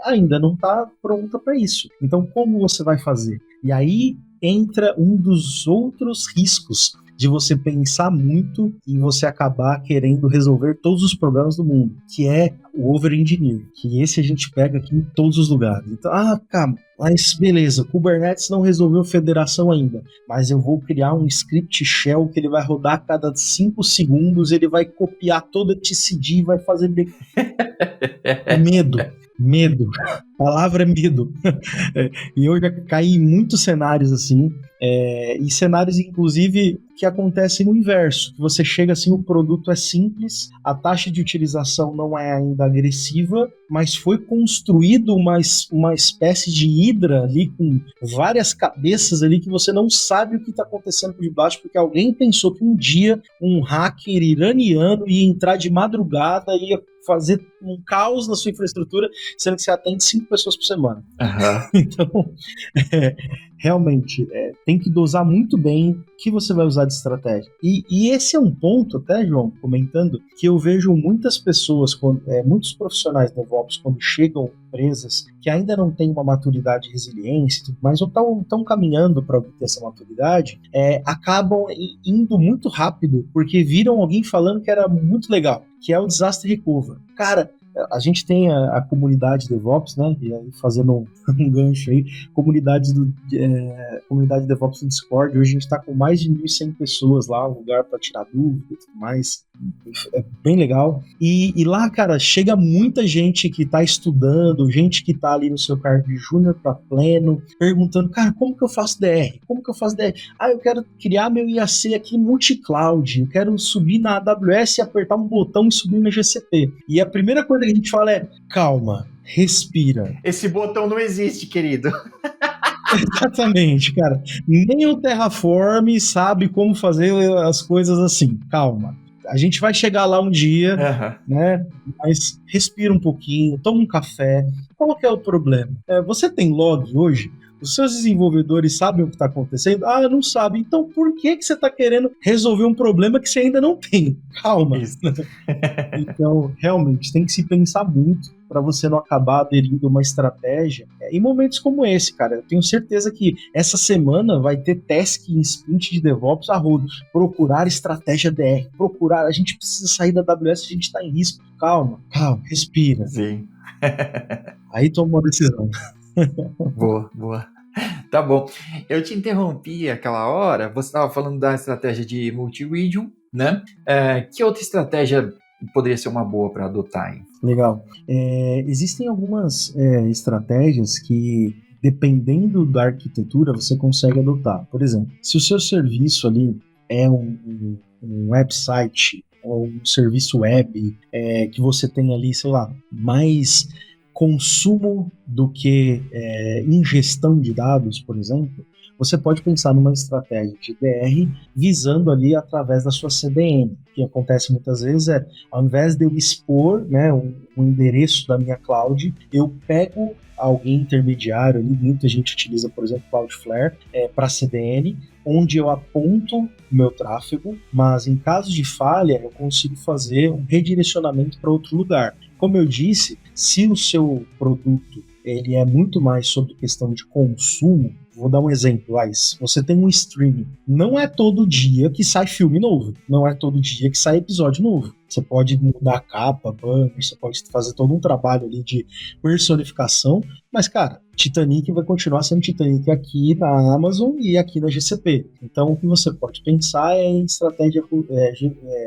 ainda não está pronta para isso. Então, como você vai fazer? E aí entra um dos outros riscos de você pensar muito e você acabar querendo resolver todos os problemas do mundo, que é o over-engineering, que esse a gente pega aqui em todos os lugares. Então, cara, mas beleza, Kubernetes não resolveu federação ainda, mas eu vou criar um script shell que ele vai rodar a cada 5 segundos, ele vai copiar todo o etcd e vai fazer... Medo. A palavra é medo. E eu já caí em muitos cenários assim, e cenários inclusive que acontecem no inverso, que você chega assim, o produto é simples, a taxa de utilização não é ainda agressiva, mas foi construído uma espécie de hidra ali com várias cabeças ali que você não sabe o que está acontecendo por debaixo, porque alguém pensou que um dia um hacker iraniano ia entrar de madrugada e ia fazer um caos na sua infraestrutura, sendo que você atende 5 pessoas por semana. Uhum. Então, realmente, tem que dosar muito bem o que você vai usar de estratégia. E esse é um ponto, até, João, comentando, que eu vejo muitas pessoas, muitos profissionais de DevOps, quando chegam em empresas que ainda não têm uma maturidade de resiliência, mas estão caminhando para obter essa maturidade, acabam indo muito rápido, porque viram alguém falando que era muito legal, que é o disaster recovery. Cara, A gente tem a comunidade DevOps, né? E aí, fazendo um gancho aí, comunidade DevOps no Discord. Hoje a gente está com mais de 1.100 pessoas lá, um lugar para tirar dúvida e tudo mais. É bem legal. E lá, cara, chega muita gente que tá estudando, gente que tá ali no seu cargo de júnior para pleno, perguntando, cara, como que eu faço DR? Como que eu faço DR? Eu quero criar meu IAC aqui multi-cloud, eu quero subir na AWS, apertar um botão e subir na GCP. E a primeira coisa que a gente fala é, calma, respira. Esse botão não existe, querido. Exatamente, cara. Nem o Terraform sabe como fazer as coisas assim. Calma. A gente vai chegar lá um dia, né? Mas respira um pouquinho, toma um café. Qual que é o problema? Você tem log hoje? Os seus desenvolvedores sabem o que está acontecendo? Não sabem. Então por que você está querendo resolver um problema que você ainda não tem? Calma. Então, realmente, tem que se pensar muito para você não acabar aderindo a uma estratégia. Em momentos como esse, cara, eu tenho certeza que essa semana vai ter task em sprint de DevOps a rodo. Procurar estratégia DR. A gente precisa sair da AWS, a gente está em risco. Calma, respira. Sim. Aí toma uma decisão. Boa. Tá bom. Eu te interrompi aquela hora, você estava falando da estratégia de multi-region, né? Que outra estratégia poderia ser uma boa para adotar, hein? Legal. Existem algumas estratégias que, dependendo da arquitetura, você consegue adotar. Por exemplo, se o seu serviço ali é um website ou um serviço web que você tem ali, sei lá, mais consumo do que ingestão de dados, por exemplo, você pode pensar numa estratégia de DR visando ali através da sua CDN. O que acontece muitas vezes ao invés de eu expor, né, o endereço da minha cloud, eu pego alguém intermediário ali, muita gente utiliza, por exemplo, Cloudflare para CDN, onde eu aponto o meu tráfego, mas em caso de falha, eu consigo fazer um redirecionamento para outro lugar. Como eu disse, se o seu produto ele é muito mais sobre questão de consumo, vou dar um exemplo, você tem um streaming, não é todo dia que sai filme novo, não é todo dia que sai episódio novo. Você pode mudar a capa, banner, você pode fazer todo um trabalho ali de personificação, mas, cara, Titanic vai continuar sendo Titanic aqui na Amazon e aqui na GCP. Então, o que você pode pensar é em estratégia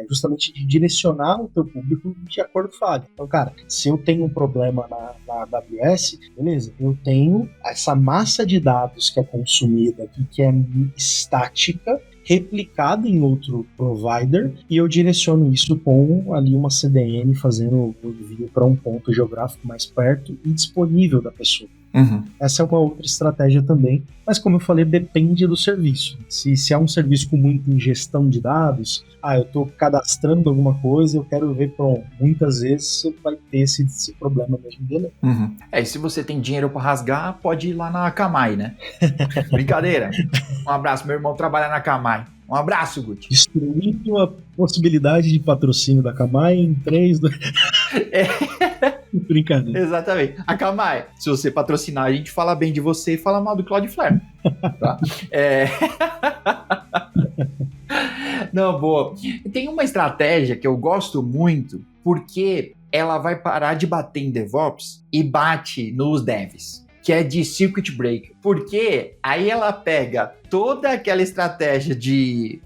justamente de direcionar o teu público de acordo com o falha. Então, cara, se eu tenho um problema na AWS, beleza, eu tenho essa massa de dados que é consumida aqui, que é estática, replicado em outro provider, e eu direciono isso com ali uma CDN fazendo o envio para um ponto geográfico mais perto e disponível da pessoa. Essa é uma outra estratégia também, mas como eu falei, depende do serviço. Se é um serviço com muita ingestão de dados, eu estou cadastrando alguma coisa, eu quero ver, muitas vezes você vai ter esse problema mesmo dele. E se você tem dinheiro para rasgar, pode ir lá na Akamai, né? Brincadeira. Um abraço, meu irmão trabalha na Akamai. Um abraço, Guti. Destruindo a possibilidade de patrocínio da Akamai em 3, 2... Brincadeira. Exatamente. Akamai, se você patrocinar, a gente fala bem de você e fala mal do Cloudflare. Tá? Não, boa. Tem uma estratégia que eu gosto muito, porque ela vai parar de bater em DevOps e bate nos devs, que é de Circuit Breaker. Porque aí ela pega toda aquela estratégia de...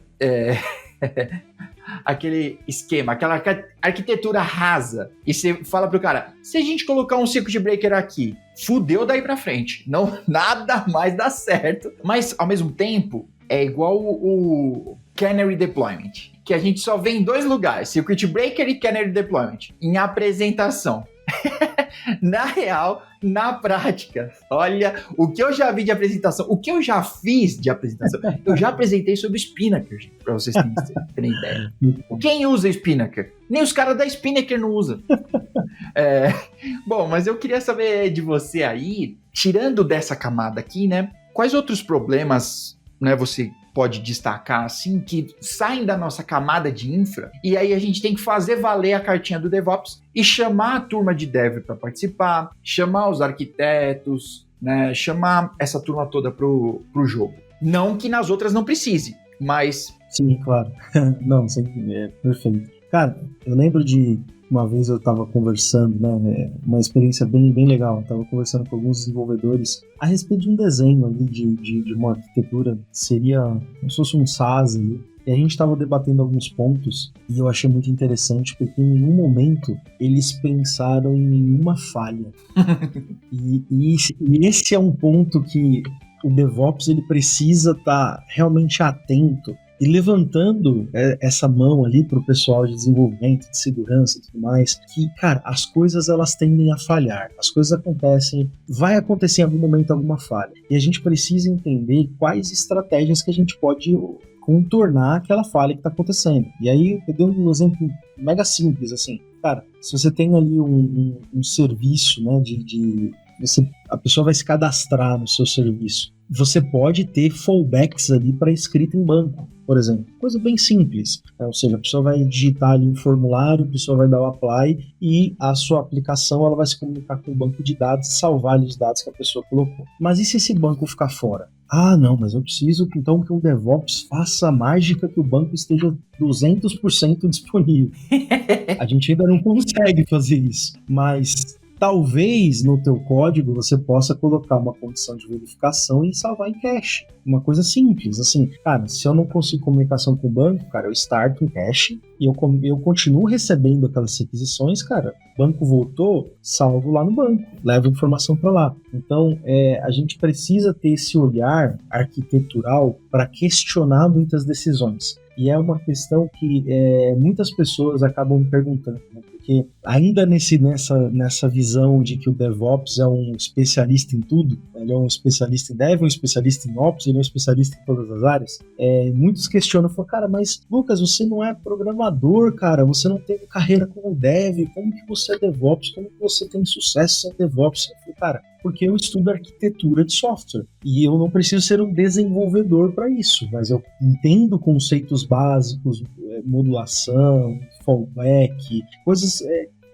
aquele esquema, aquela arquitetura rasa, e você fala pro cara, se a gente colocar um circuit breaker aqui, fudeu daí pra frente, não, nada mais dá certo, mas ao mesmo tempo é igual o Canary Deployment, que a gente só vê em 2 lugares, circuit breaker e Canary Deployment, em apresentação. Na real, na prática, olha, o que eu já vi de apresentação, o que eu já fiz de apresentação, eu já apresentei sobre Spinnaker, gente, pra vocês terem ideia. Quem usa Spinnaker? Nem os caras da Spinnaker não usam. Bom, mas eu queria saber de você aí, tirando dessa camada aqui, né, quais outros problemas, né, você pode destacar, assim, que saem da nossa camada de infra, e aí a gente tem que fazer valer a cartinha do DevOps e chamar a turma de Dev para participar, chamar os arquitetos, né, chamar essa turma toda pro jogo. Não que nas outras não precise, mas... Sim, claro. Não, sim, perfeito. Cara, eu lembro de uma vez eu estava conversando, né, uma experiência bem, bem legal, estava conversando com alguns desenvolvedores a respeito de um desenho ali de uma arquitetura, seria como se fosse um SaaS ali, e a gente estava debatendo alguns pontos, e eu achei muito interessante, porque em nenhum momento eles pensaram em nenhuma falha. e esse é um ponto que o DevOps ele precisa estar realmente atento e levantando essa mão ali para o pessoal de desenvolvimento, de segurança e tudo mais, que, cara, as coisas elas tendem a falhar, as coisas acontecem, vai acontecer em algum momento alguma falha, e a gente precisa entender quais estratégias que a gente pode contornar aquela falha que está acontecendo. E aí eu dei um exemplo mega simples, assim, cara, se você tem ali um serviço, né, a pessoa vai se cadastrar no seu serviço, você pode ter fallbacks ali para escrita em banco, por exemplo. Coisa bem simples. Ou seja, a pessoa vai digitar ali um formulário, a pessoa vai dar o apply e a sua aplicação ela vai se comunicar com o banco de dados e salvar ali os dados que a pessoa colocou. Mas e se esse banco ficar fora? Ah, não, mas eu preciso então que um DevOps faça a mágica que o banco esteja 200% disponível. A gente ainda não consegue fazer isso, mas talvez no teu código você possa colocar uma condição de verificação e salvar em cache. Uma coisa simples, assim, cara, se eu não consigo comunicação com o banco, cara, eu starto em cache e eu continuo recebendo aquelas requisições, cara, o banco voltou, salvo lá no banco, levo a informação para lá. Então, a gente precisa ter esse olhar arquitetural para questionar muitas decisões. E é uma questão que muitas pessoas acabam me perguntando, né? Porque ainda nessa visão de que o DevOps é um especialista em tudo, ele é um especialista em Dev, um especialista em Ops, ele é um especialista em todas as áreas, muitos questionam, falam, cara, mas Lucas, você não é programador, cara, você não teve carreira como Dev, como que você é DevOps, como que você tem sucesso sem DevOps? Eu falei, cara, porque eu estudo arquitetura de software e eu não preciso ser um desenvolvedor para isso, mas eu entendo conceitos básicos, modulação, fallback, coisas,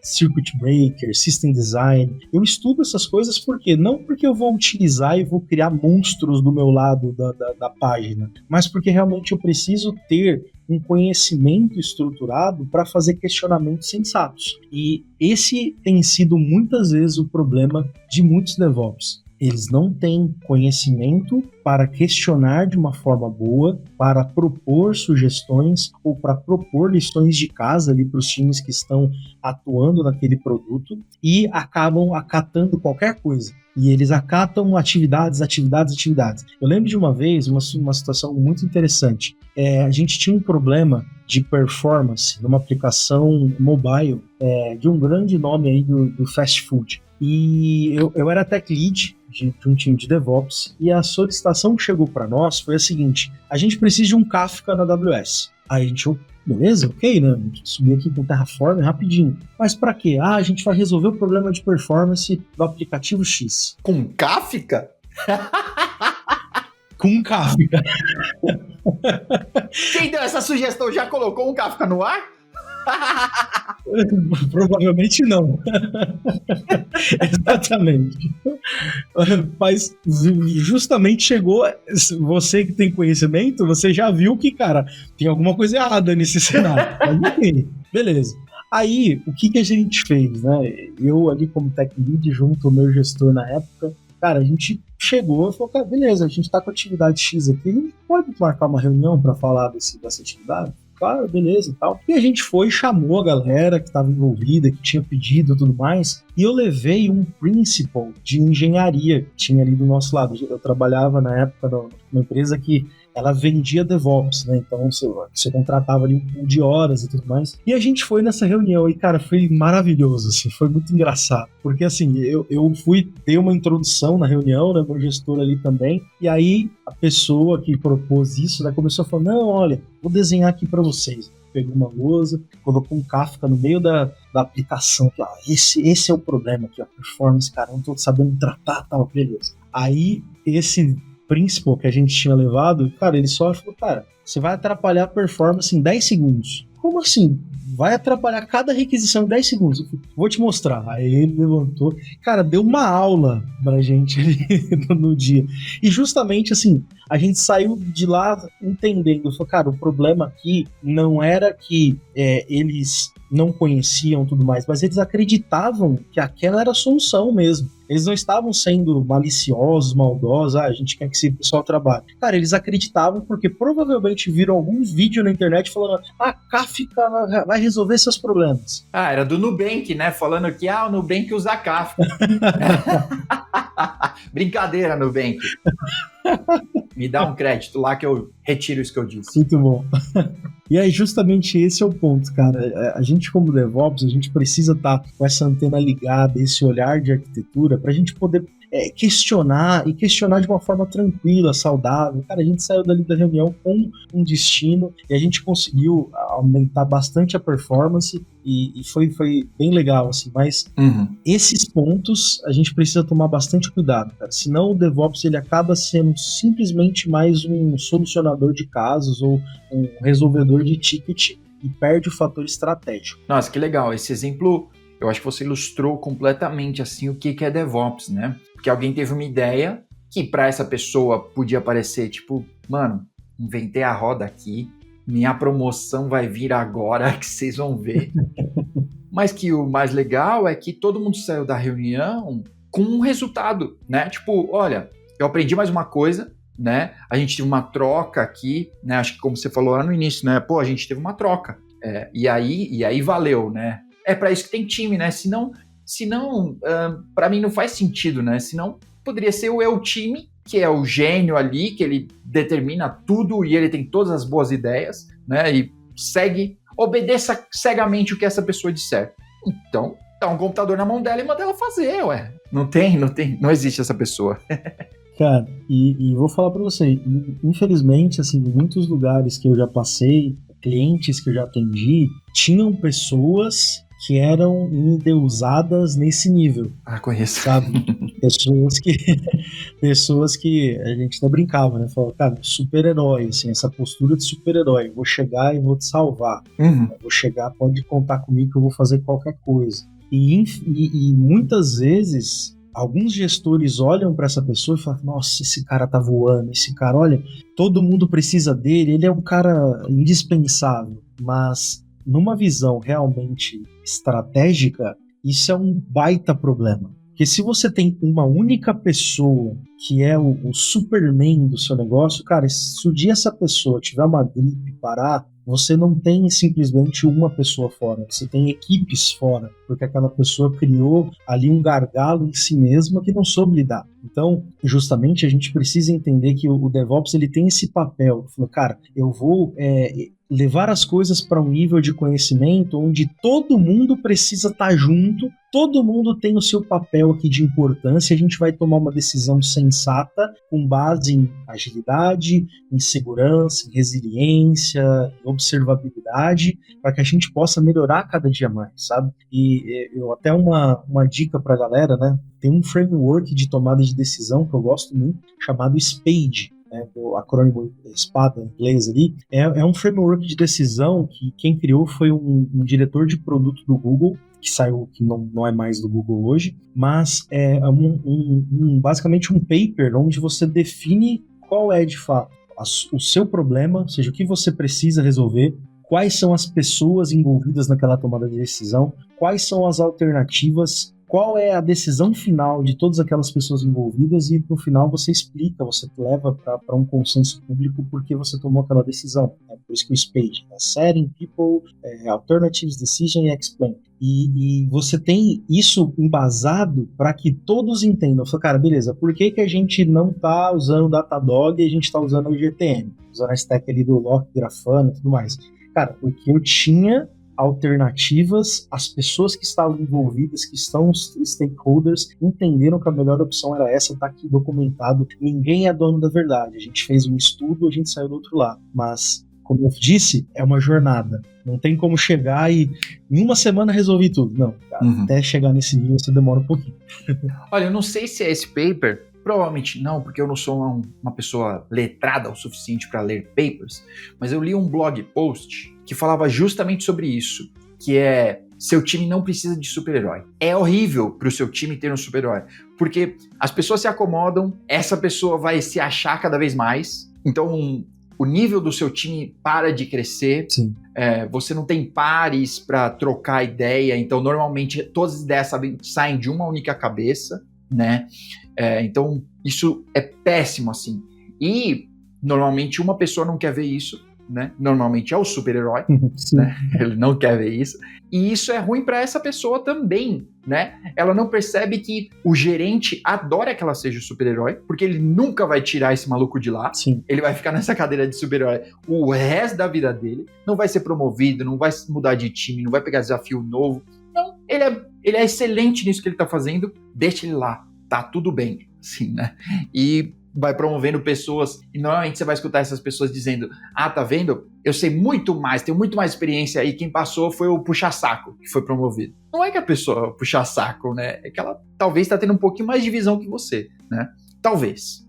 circuit breaker, system design. Eu estudo essas coisas não porque eu vou utilizar e vou criar monstros do meu lado da página, mas porque realmente eu preciso ter um conhecimento estruturado para fazer questionamentos sensatos. E esse tem sido muitas vezes o problema de muitos DevOps. Eles não têm conhecimento para questionar de uma forma boa, para propor sugestões ou para propor lições de casa ali para os times que estão atuando naquele produto e acabam acatando qualquer coisa. E eles acatam atividades. Eu lembro de uma vez, uma situação muito interessante. A gente tinha um problema de performance numa aplicação mobile de um grande nome aí do fast food. E eu era tech lead de um time de DevOps e a solicitação que chegou para nós foi a seguinte: a gente precisa de um Kafka na AWS. Aí a gente, beleza, ok, né? A gente subiu aqui com o Terraform rapidinho. Mas para quê? A gente vai resolver o problema de performance do aplicativo X. Com Kafka? Com Kafka. Quem deu essa sugestão já colocou um Kafka no ar? Provavelmente não. Exatamente. Mas justamente chegou, você que tem conhecimento, você já viu que, cara, tem alguma coisa errada nesse cenário. Mas enfim, beleza. Aí, o que a gente fez, né? Eu ali como tech lead, junto ao meu gestor na época, cara, a gente chegou e falou, cara, beleza, a gente tá com a atividade X aqui, a gente pode marcar uma reunião para falar dessa atividade? Claro, beleza e tal. E a gente foi e chamou a galera que estava envolvida, que tinha pedido e tudo mais, e eu levei um principal de engenharia que tinha ali do nosso lado. Eu trabalhava na época numa empresa que ela vendia DevOps, né? Então você contratava ali um pool de horas e tudo mais. E a gente foi nessa reunião e, cara, foi maravilhoso, assim, foi muito engraçado. Porque, assim, eu dei uma introdução na reunião, né? Meu gestor ali também. E aí a pessoa que propôs isso, né, começou a falar, não, olha, vou desenhar aqui para vocês. Pegou uma lousa, colocou um Kafka no meio da aplicação. Esse é o problema aqui, a performance, cara, eu não tô sabendo tratar, tal, beleza. Aí, esse principal que a gente tinha levado, cara, ele só falou, cara, você vai atrapalhar a performance em 10 segundos. Como assim? Vai atrapalhar cada requisição em 10 segundos. Eu falei, vou te mostrar. Aí ele levantou. Cara, deu uma aula pra gente ali no dia. E justamente assim, a gente saiu de lá entendendo. Falei, cara, o problema aqui não era que eles não conheciam tudo mais, mas eles acreditavam que aquela era a solução mesmo. Eles não estavam sendo maliciosos, maldosos, a gente quer que esse pessoal trabalhe. Cara, eles acreditavam porque provavelmente viram algum vídeo na internet falando a Kafka vai resolver seus problemas. Ah, era do Nubank, né? Falando que o Nubank usa Kafka. Brincadeira, Nubank. Me dá um crédito lá que eu retiro isso que eu disse. Muito bom. E aí, justamente esse é o ponto, cara. A gente, como DevOps, a gente precisa estar com essa antena ligada, esse olhar de arquitetura, para a gente poder questionar de uma forma tranquila, saudável. Cara, a gente saiu dali da reunião com um destino e a gente conseguiu aumentar bastante a performance e foi bem legal, assim. Mas esses pontos a gente precisa tomar bastante cuidado, cara. Senão o DevOps ele acaba sendo simplesmente mais um solucionador de casos ou um resolvedor de ticket e perde o fator estratégico. Nossa, que legal. Esse exemplo, eu acho que você ilustrou completamente assim o que é DevOps, né? Porque alguém teve uma ideia que para essa pessoa podia parecer tipo, mano, inventei a roda aqui, minha promoção vai vir agora que vocês vão ver. Mas que o mais legal é que todo mundo saiu da reunião com um resultado, né? Tipo, olha, eu aprendi mais uma coisa, né? A gente teve uma troca aqui, né? Acho que como você falou lá no início, né? Pô, a gente teve uma troca. E aí valeu, né? É para isso que tem time, né? Senão para mim não faz sentido, né? Senão poderia ser o eu time, que é o gênio ali, que ele determina tudo e ele tem todas as boas ideias, né? E obedeça cegamente o que essa pessoa disser. Então, dá um computador na mão dela e manda ela fazer, ué. Não existe essa pessoa. Cara, e vou falar pra você, infelizmente, assim, em muitos lugares que eu já passei, clientes que eu já atendi, tinham pessoas que eram endeusadas nesse nível. Ah, conheço. Sabe? Pessoas que a gente até brincava, né? Falava, cara, super-herói, assim, essa postura de super-herói. Vou chegar e vou te salvar. Vou chegar, pode contar comigo que eu vou fazer qualquer coisa. E muitas vezes, alguns gestores olham para essa pessoa e falam, nossa, esse cara tá voando, esse cara, olha, todo mundo precisa dele, ele é um cara indispensável. Mas numa visão realmente estratégica, isso é um baita problema. Porque se você tem uma única pessoa que é o Superman do seu negócio, cara, se o dia essa pessoa tiver uma gripe, parar, você não tem simplesmente uma pessoa fora, você tem equipes fora, porque aquela pessoa criou ali um gargalo em si mesma que não soube lidar. Então, justamente, a gente precisa entender que o DevOps ele tem esse papel. Falou, cara, eu vou levar as coisas para um nível de conhecimento onde todo mundo precisa estar junto, todo mundo tem o seu papel aqui de importância, a gente vai tomar uma decisão sensata com base em agilidade, em segurança, em resiliência, em observabilidade, para que a gente possa melhorar cada dia mais, sabe? E eu até uma dica para a galera, né? Tem um framework de tomada de decisão que eu gosto muito, chamado SPADE, o acrônimo espada em inglês ali, é um framework de decisão que quem criou foi um diretor de produto do Google, que saiu, que não é mais do Google hoje, mas é basicamente um paper onde você define qual é de fato o seu problema, ou seja, o que você precisa resolver, quais são as pessoas envolvidas naquela tomada de decisão, quais são as alternativas, qual é a decisão final de todas aquelas pessoas envolvidas e no final você explica, você leva para um consenso público porque você tomou aquela decisão. Por isso que o SPADE é Setting, People, Alternatives, Decision e Explain. E você tem isso embasado para que todos entendam. Fala, cara, beleza, por que a gente não está usando o Datadog e a gente está usando o GTM? Usando a stack ali do Lock, Grafana e tudo mais. Cara, porque eu tinha alternativas, as pessoas que estavam envolvidas, que estão os stakeholders, entenderam que a melhor opção era essa, tá aqui documentado, ninguém é dono da verdade, a gente fez um estudo, a gente saiu do outro lado, mas, como eu disse, é uma jornada, não tem como chegar e em uma semana resolver tudo, não, cara, até chegar nesse nível você demora um pouquinho. Olha, eu não sei se é esse paper, provavelmente não, porque eu não sou uma pessoa letrada o suficiente para ler papers, mas eu li um blog post que falava justamente sobre isso, que é seu time não precisa de super-herói. É horrível para o seu time ter um super-herói, porque as pessoas se acomodam, essa pessoa vai se achar cada vez mais, então o nível do seu time para de crescer. Sim. Você não tem pares para trocar ideia, então normalmente todas as ideias saem de uma única cabeça, né? Então isso é péssimo, assim. E normalmente uma pessoa não quer ver isso, né? Normalmente é o super-herói, né? Ele não quer ver isso. E isso é ruim para essa pessoa também, né? Ela não percebe que o gerente adora que ela seja o super-herói, porque ele nunca vai tirar esse maluco de lá. Sim. Ele vai ficar nessa cadeira de super-herói o resto da vida dele, não vai ser promovido, não vai mudar de time, não vai pegar desafio novo. Não, ele é excelente nisso que ele tá fazendo, deixa ele lá, tá tudo bem, assim, né? E vai promovendo pessoas, e normalmente você vai escutar essas pessoas dizendo, tá vendo? Eu sei muito mais, tenho muito mais experiência aí, quem passou foi o puxa-saco, que foi promovido. Não é que a pessoa puxa-saco, né? É que ela talvez tá tendo um pouquinho mais de visão que você, né? Talvez.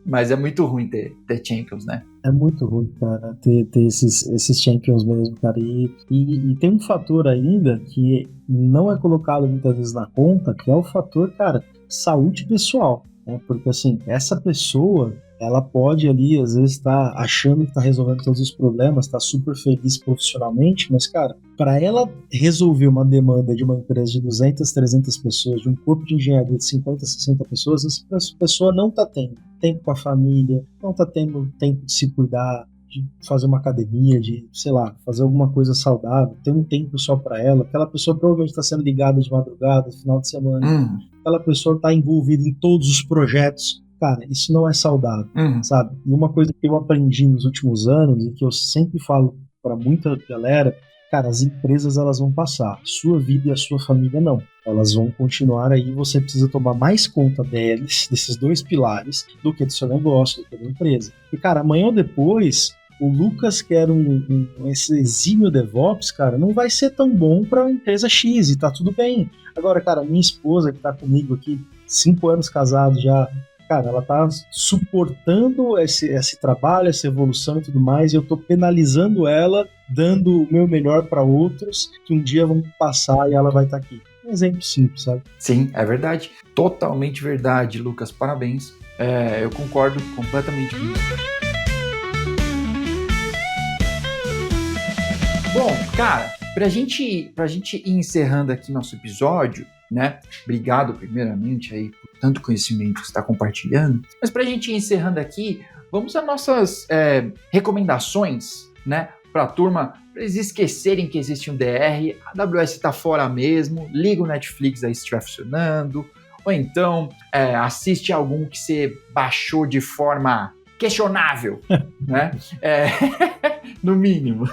Mas é muito ruim ter Champions, né? É muito ruim, cara, ter esses Champions mesmo, cara. E tem um fator ainda que não é colocado muitas vezes na conta, que é o fator, cara, saúde pessoal. Porque assim, essa pessoa, ela pode ali, às vezes, estar achando que está resolvendo todos os problemas, está super feliz profissionalmente, mas, cara, para ela resolver uma demanda de uma empresa de 200, 300 pessoas, de um corpo de engenharia de 50, 60 pessoas, essa pessoa não está tendo tempo com a família, não está tendo tempo de se cuidar, de fazer uma academia, de, sei lá, fazer alguma coisa saudável, ter um tempo só para ela. Aquela pessoa provavelmente está sendo ligada de madrugada, final de semana. Aquela pessoa está envolvida em todos os projetos. Cara, isso não é saudável, sabe? E uma coisa que eu aprendi nos últimos anos e que eu sempre falo para muita galera, cara, as empresas elas vão passar, sua vida e a sua família não. Elas vão continuar aí, você precisa tomar mais conta desses dois pilares, do que do seu negócio, do que da empresa. E, cara, amanhã ou depois, o Lucas, que era esse exímio DevOps, cara, não vai ser tão bom para a empresa X, e tá tudo bem. Agora, cara, minha esposa, que tá comigo aqui, 5 anos casado já, cara, ela tá suportando esse trabalho, essa evolução e tudo mais, e eu tô penalizando ela, dando o meu melhor para outros, que um dia vão passar e ela vai estar aqui. Um exemplo simples, sabe? Sim, é verdade. Totalmente verdade, Lucas. Parabéns. Eu concordo completamente com isso. Bom, cara, pra gente ir encerrando aqui nosso episódio, né? Obrigado, primeiramente, aí, por tanto conhecimento que você está compartilhando. Mas pra gente ir encerrando aqui, vamos às nossas recomendações, né? Pra turma, pra eles esquecerem que existe um DR, a AWS tá fora mesmo, liga o Netflix aí se estiver funcionando, ou então assiste algum que você baixou de forma questionável, né? No mínimo.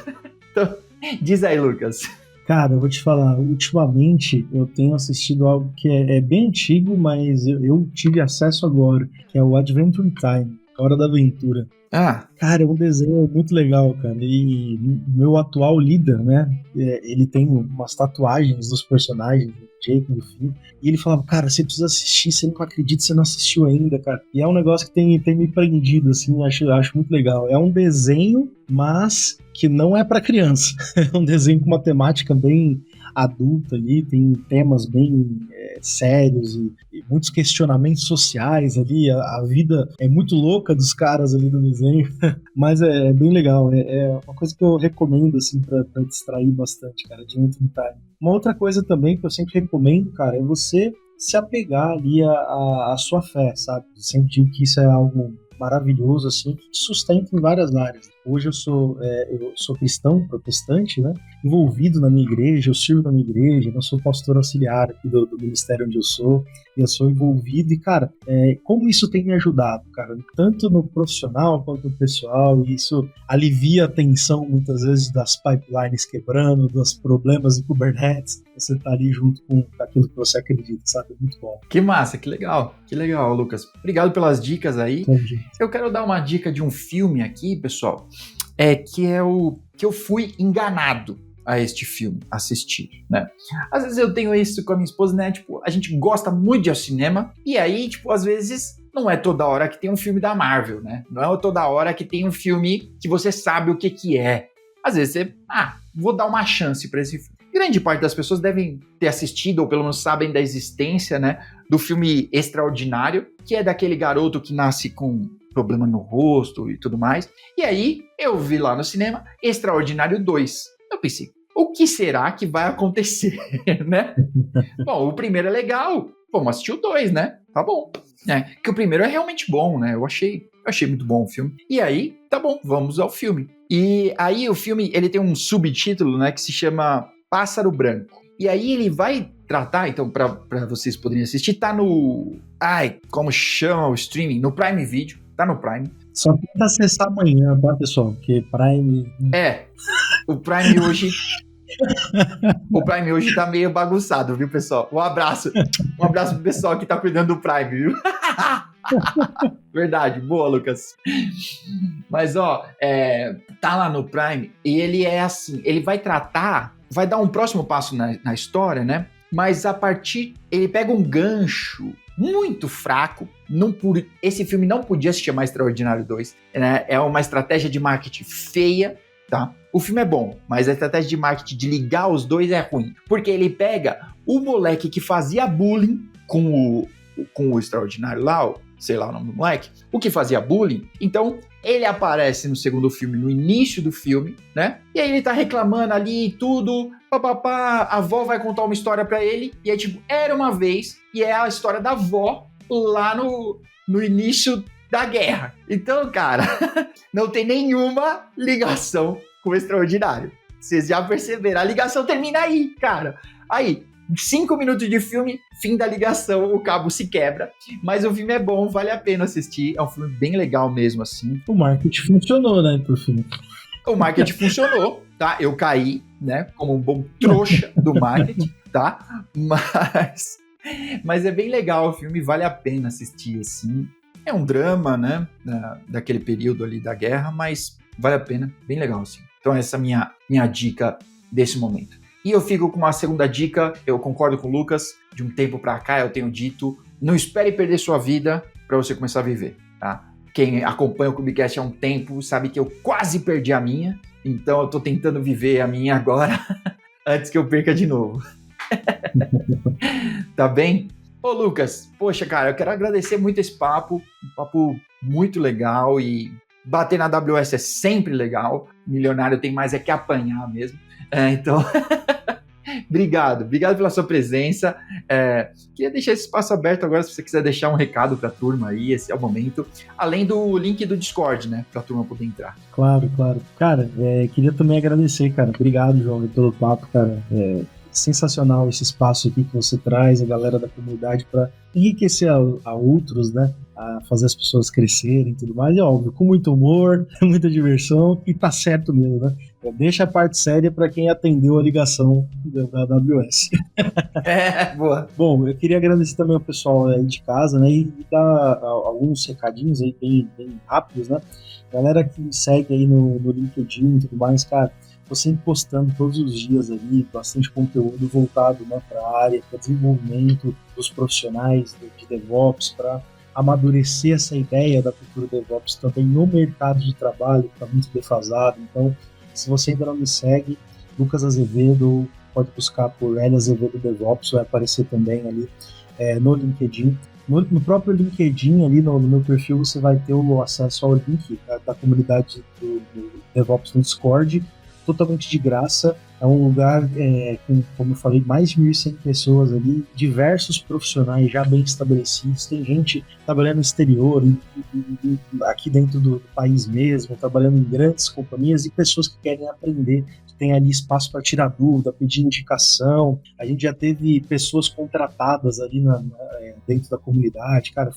Então, diz aí, Lucas. Cara, eu vou te falar, ultimamente eu tenho assistido algo que é bem antigo, mas eu tive acesso agora, que é o Adventure Time, A Hora da Aventura. Cara, é um desenho muito legal, cara, e meu atual líder, né, ele tem umas tatuagens dos personagens, do Jake e do Finn, e ele falava, cara, você precisa assistir, você não acredita, você não assistiu ainda, cara. E é um negócio que tem me prendido, assim, acho muito legal. É um desenho, mas que não é para criança. É um desenho com uma temática bem adulta ali, tem temas bem sérios e muitos questionamentos sociais ali. A vida é muito louca dos caras ali do desenho, mas é bem legal. É uma coisa que eu recomendo, assim, pra distrair bastante, cara, de muito time. Uma outra coisa também que eu sempre recomendo, cara, é você se apegar ali à sua fé, sabe? Eu sempre digo que isso é algo maravilhoso, assim, que sustenta em várias áreas. Hoje eu sou cristão, protestante, né? Envolvido na minha igreja, eu sirvo na minha igreja, eu sou pastor auxiliar aqui do ministério onde eu sou envolvido e, cara, como isso tem me ajudado, cara, tanto no profissional quanto no pessoal, e isso alivia a tensão, muitas vezes, das pipelines quebrando, dos problemas de Kubernetes, você tá ali junto com aquilo que você acredita, sabe? É muito bom. Que massa, que legal, Lucas. Obrigado pelas dicas aí. Eu quero dar uma dica de um filme aqui, pessoal, que eu fui enganado a este filme, assistir, né? Às vezes eu tenho isso com a minha esposa, né? Tipo, a gente gosta muito de ir ao cinema, e aí, tipo, às vezes não é toda hora que tem um filme da Marvel, né? Não é toda hora que tem um filme que você sabe o que é. Às vezes você, vou dar uma chance para esse filme. Grande parte das pessoas devem ter assistido, ou pelo menos sabem da existência, né? Do filme Extraordinário, que é daquele garoto que nasce com problema no rosto e tudo mais. E aí, eu vi lá no cinema Extraordinário 2. Eu pensei, o que será que vai acontecer, né? Bom, o primeiro é legal, vamos assistir o 2, né? Tá bom. Que o primeiro é realmente bom, né? Eu achei muito bom o filme. E aí, tá bom, vamos ao filme. E aí o filme, ele tem um subtítulo, né, que se chama Pássaro Branco. E aí ele vai tratar, então, pra vocês poderem assistir, tá no... como chama o streaming? No Prime Video. Tá no Prime. Só tenta acessar amanhã, tá, pessoal? Porque Prime... O Prime hoje... O Prime hoje tá meio bagunçado, viu, pessoal? Um abraço pro pessoal que tá cuidando do Prime, viu? Verdade, boa, Lucas. Mas, tá lá no Prime e ele é assim, ele vai dar um próximo passo na história, né? Mas ele pega um gancho muito fraco. Esse filme não podia se chamar Extraordinário 2, né? É uma estratégia de marketing feia, tá? O filme é bom, mas a estratégia de marketing de ligar os dois é ruim. Porque ele pega o moleque que fazia bullying com o Extraordinário lá, sei lá o nome do moleque, o que fazia bullying. Então, ele aparece no segundo filme, no início do filme, né? E aí ele tá reclamando ali e tudo, papapá, a avó vai contar uma história pra ele, e é tipo, era uma vez, e é a história da avó lá no início da guerra. Então, cara, não tem nenhuma ligação com o Extraordinário. Vocês já perceberam, a ligação termina aí, cara. Aí, 5 minutos de filme, fim da ligação, o cabo se quebra. Mas o filme é bom, vale a pena assistir. É um filme bem legal mesmo, assim. O marketing funcionou, né, pro filme. O marketing funcionou, tá? Eu caí, né, como um bom trouxa do marketing, tá? Mas é bem legal o filme, vale a pena assistir, assim. É um drama, né, daquele período ali da guerra, mas vale a pena, bem legal, assim. Então essa é a minha dica desse momento. E eu fico com uma segunda dica, eu concordo com o Lucas, de um tempo pra cá eu tenho dito, não espere perder sua vida pra você começar a viver, tá? Quem acompanha o Clubecast há um tempo sabe que eu quase perdi a minha, então eu tô tentando viver a minha agora, antes que eu perca de novo. Tá bem? Ô Lucas, poxa cara, eu quero agradecer muito esse papo, um papo muito legal e bater na AWS é sempre legal, milionário tem mais que apanhar mesmo, então... Obrigado pela sua presença. Queria deixar esse espaço aberto agora, se você quiser deixar um recado pra turma aí, esse é o momento. Além do link do Discord, né? Pra turma poder entrar. Claro. Cara, queria também agradecer, cara. Obrigado, João, pelo papo, cara. Sensacional esse espaço aqui que você traz, a galera da comunidade, para enriquecer a outros, né? A fazer as pessoas crescerem e tudo mais. É óbvio, com muito humor, muita diversão, e tá certo mesmo, né? Deixa a parte séria para quem atendeu a ligação da AWS. Boa. Bom, eu queria agradecer também ao pessoal aí de casa, né? E dar alguns recadinhos aí bem rápidos, né? Galera que me segue aí no LinkedIn e tudo mais, cara, tô sempre postando todos os dias ali, bastante conteúdo voltado, né, para a área, para desenvolvimento dos profissionais de DevOps, para amadurecer essa ideia da cultura DevOps também no mercado de trabalho, que está muito defasado. Então, se você ainda não me segue, Lucas Azevedo, pode buscar por L Azevedo DevOps, vai aparecer também ali no LinkedIn. No próprio LinkedIn, ali no meu perfil, você vai ter o acesso ao link da comunidade do DevOps no Discord, totalmente de graça. É um lugar com, como eu falei, mais de 1.100 pessoas ali, diversos profissionais já bem estabelecidos. Tem gente trabalhando no exterior, aqui dentro do país mesmo, trabalhando em grandes companhias, e pessoas que querem aprender, que tem ali espaço para tirar dúvida, pedir indicação. A gente já teve pessoas contratadas ali dentro da comunidade. Cara,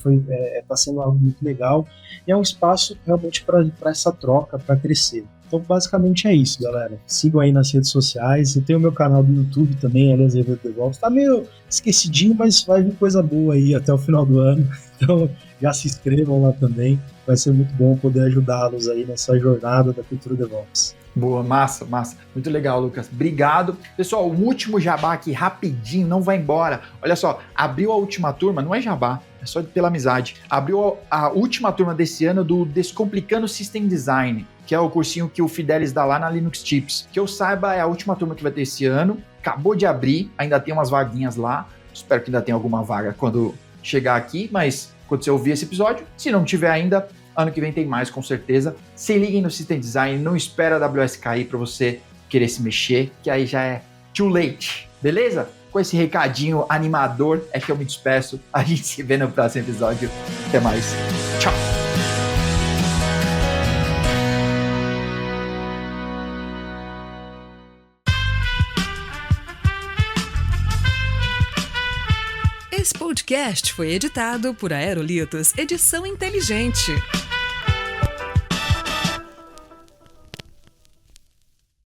tá sendo algo muito legal, e é um espaço realmente para essa troca, para crescer. Então, basicamente é isso, galera. Sigam aí nas redes sociais. Eu tenho o meu canal do YouTube também, L Azevedo DevOps. Tá meio esquecidinho, mas vai vir coisa boa aí até o final do ano. Então, já se inscrevam lá também. Vai ser muito bom poder ajudá-los aí nessa jornada da cultura DevOps. Boa, massa. Muito legal, Lucas. Obrigado. Pessoal, o último jabá aqui, rapidinho, não vai embora. Olha só, abriu a última turma, não é jabá, é só pela amizade. Abriu a última turma desse ano do Descomplicando System Design, que é o cursinho que o Fidelis dá lá na Linux Tips. Que eu saiba, é a última turma que vai ter esse ano. Acabou de abrir, ainda tem umas vaguinhas lá. Espero que ainda tenha alguma vaga quando chegar aqui, mas quando você ouvir esse episódio, se não tiver ainda, ano que vem tem mais, com certeza. Se liguem no System Design, não espera a AWS cair para você querer se mexer, que aí já é too late, beleza? Com esse recadinho animador é que eu me despeço. A gente se vê no próximo episódio. Até mais. Tchau. Esse podcast foi editado por Aerolitos Edição Inteligente.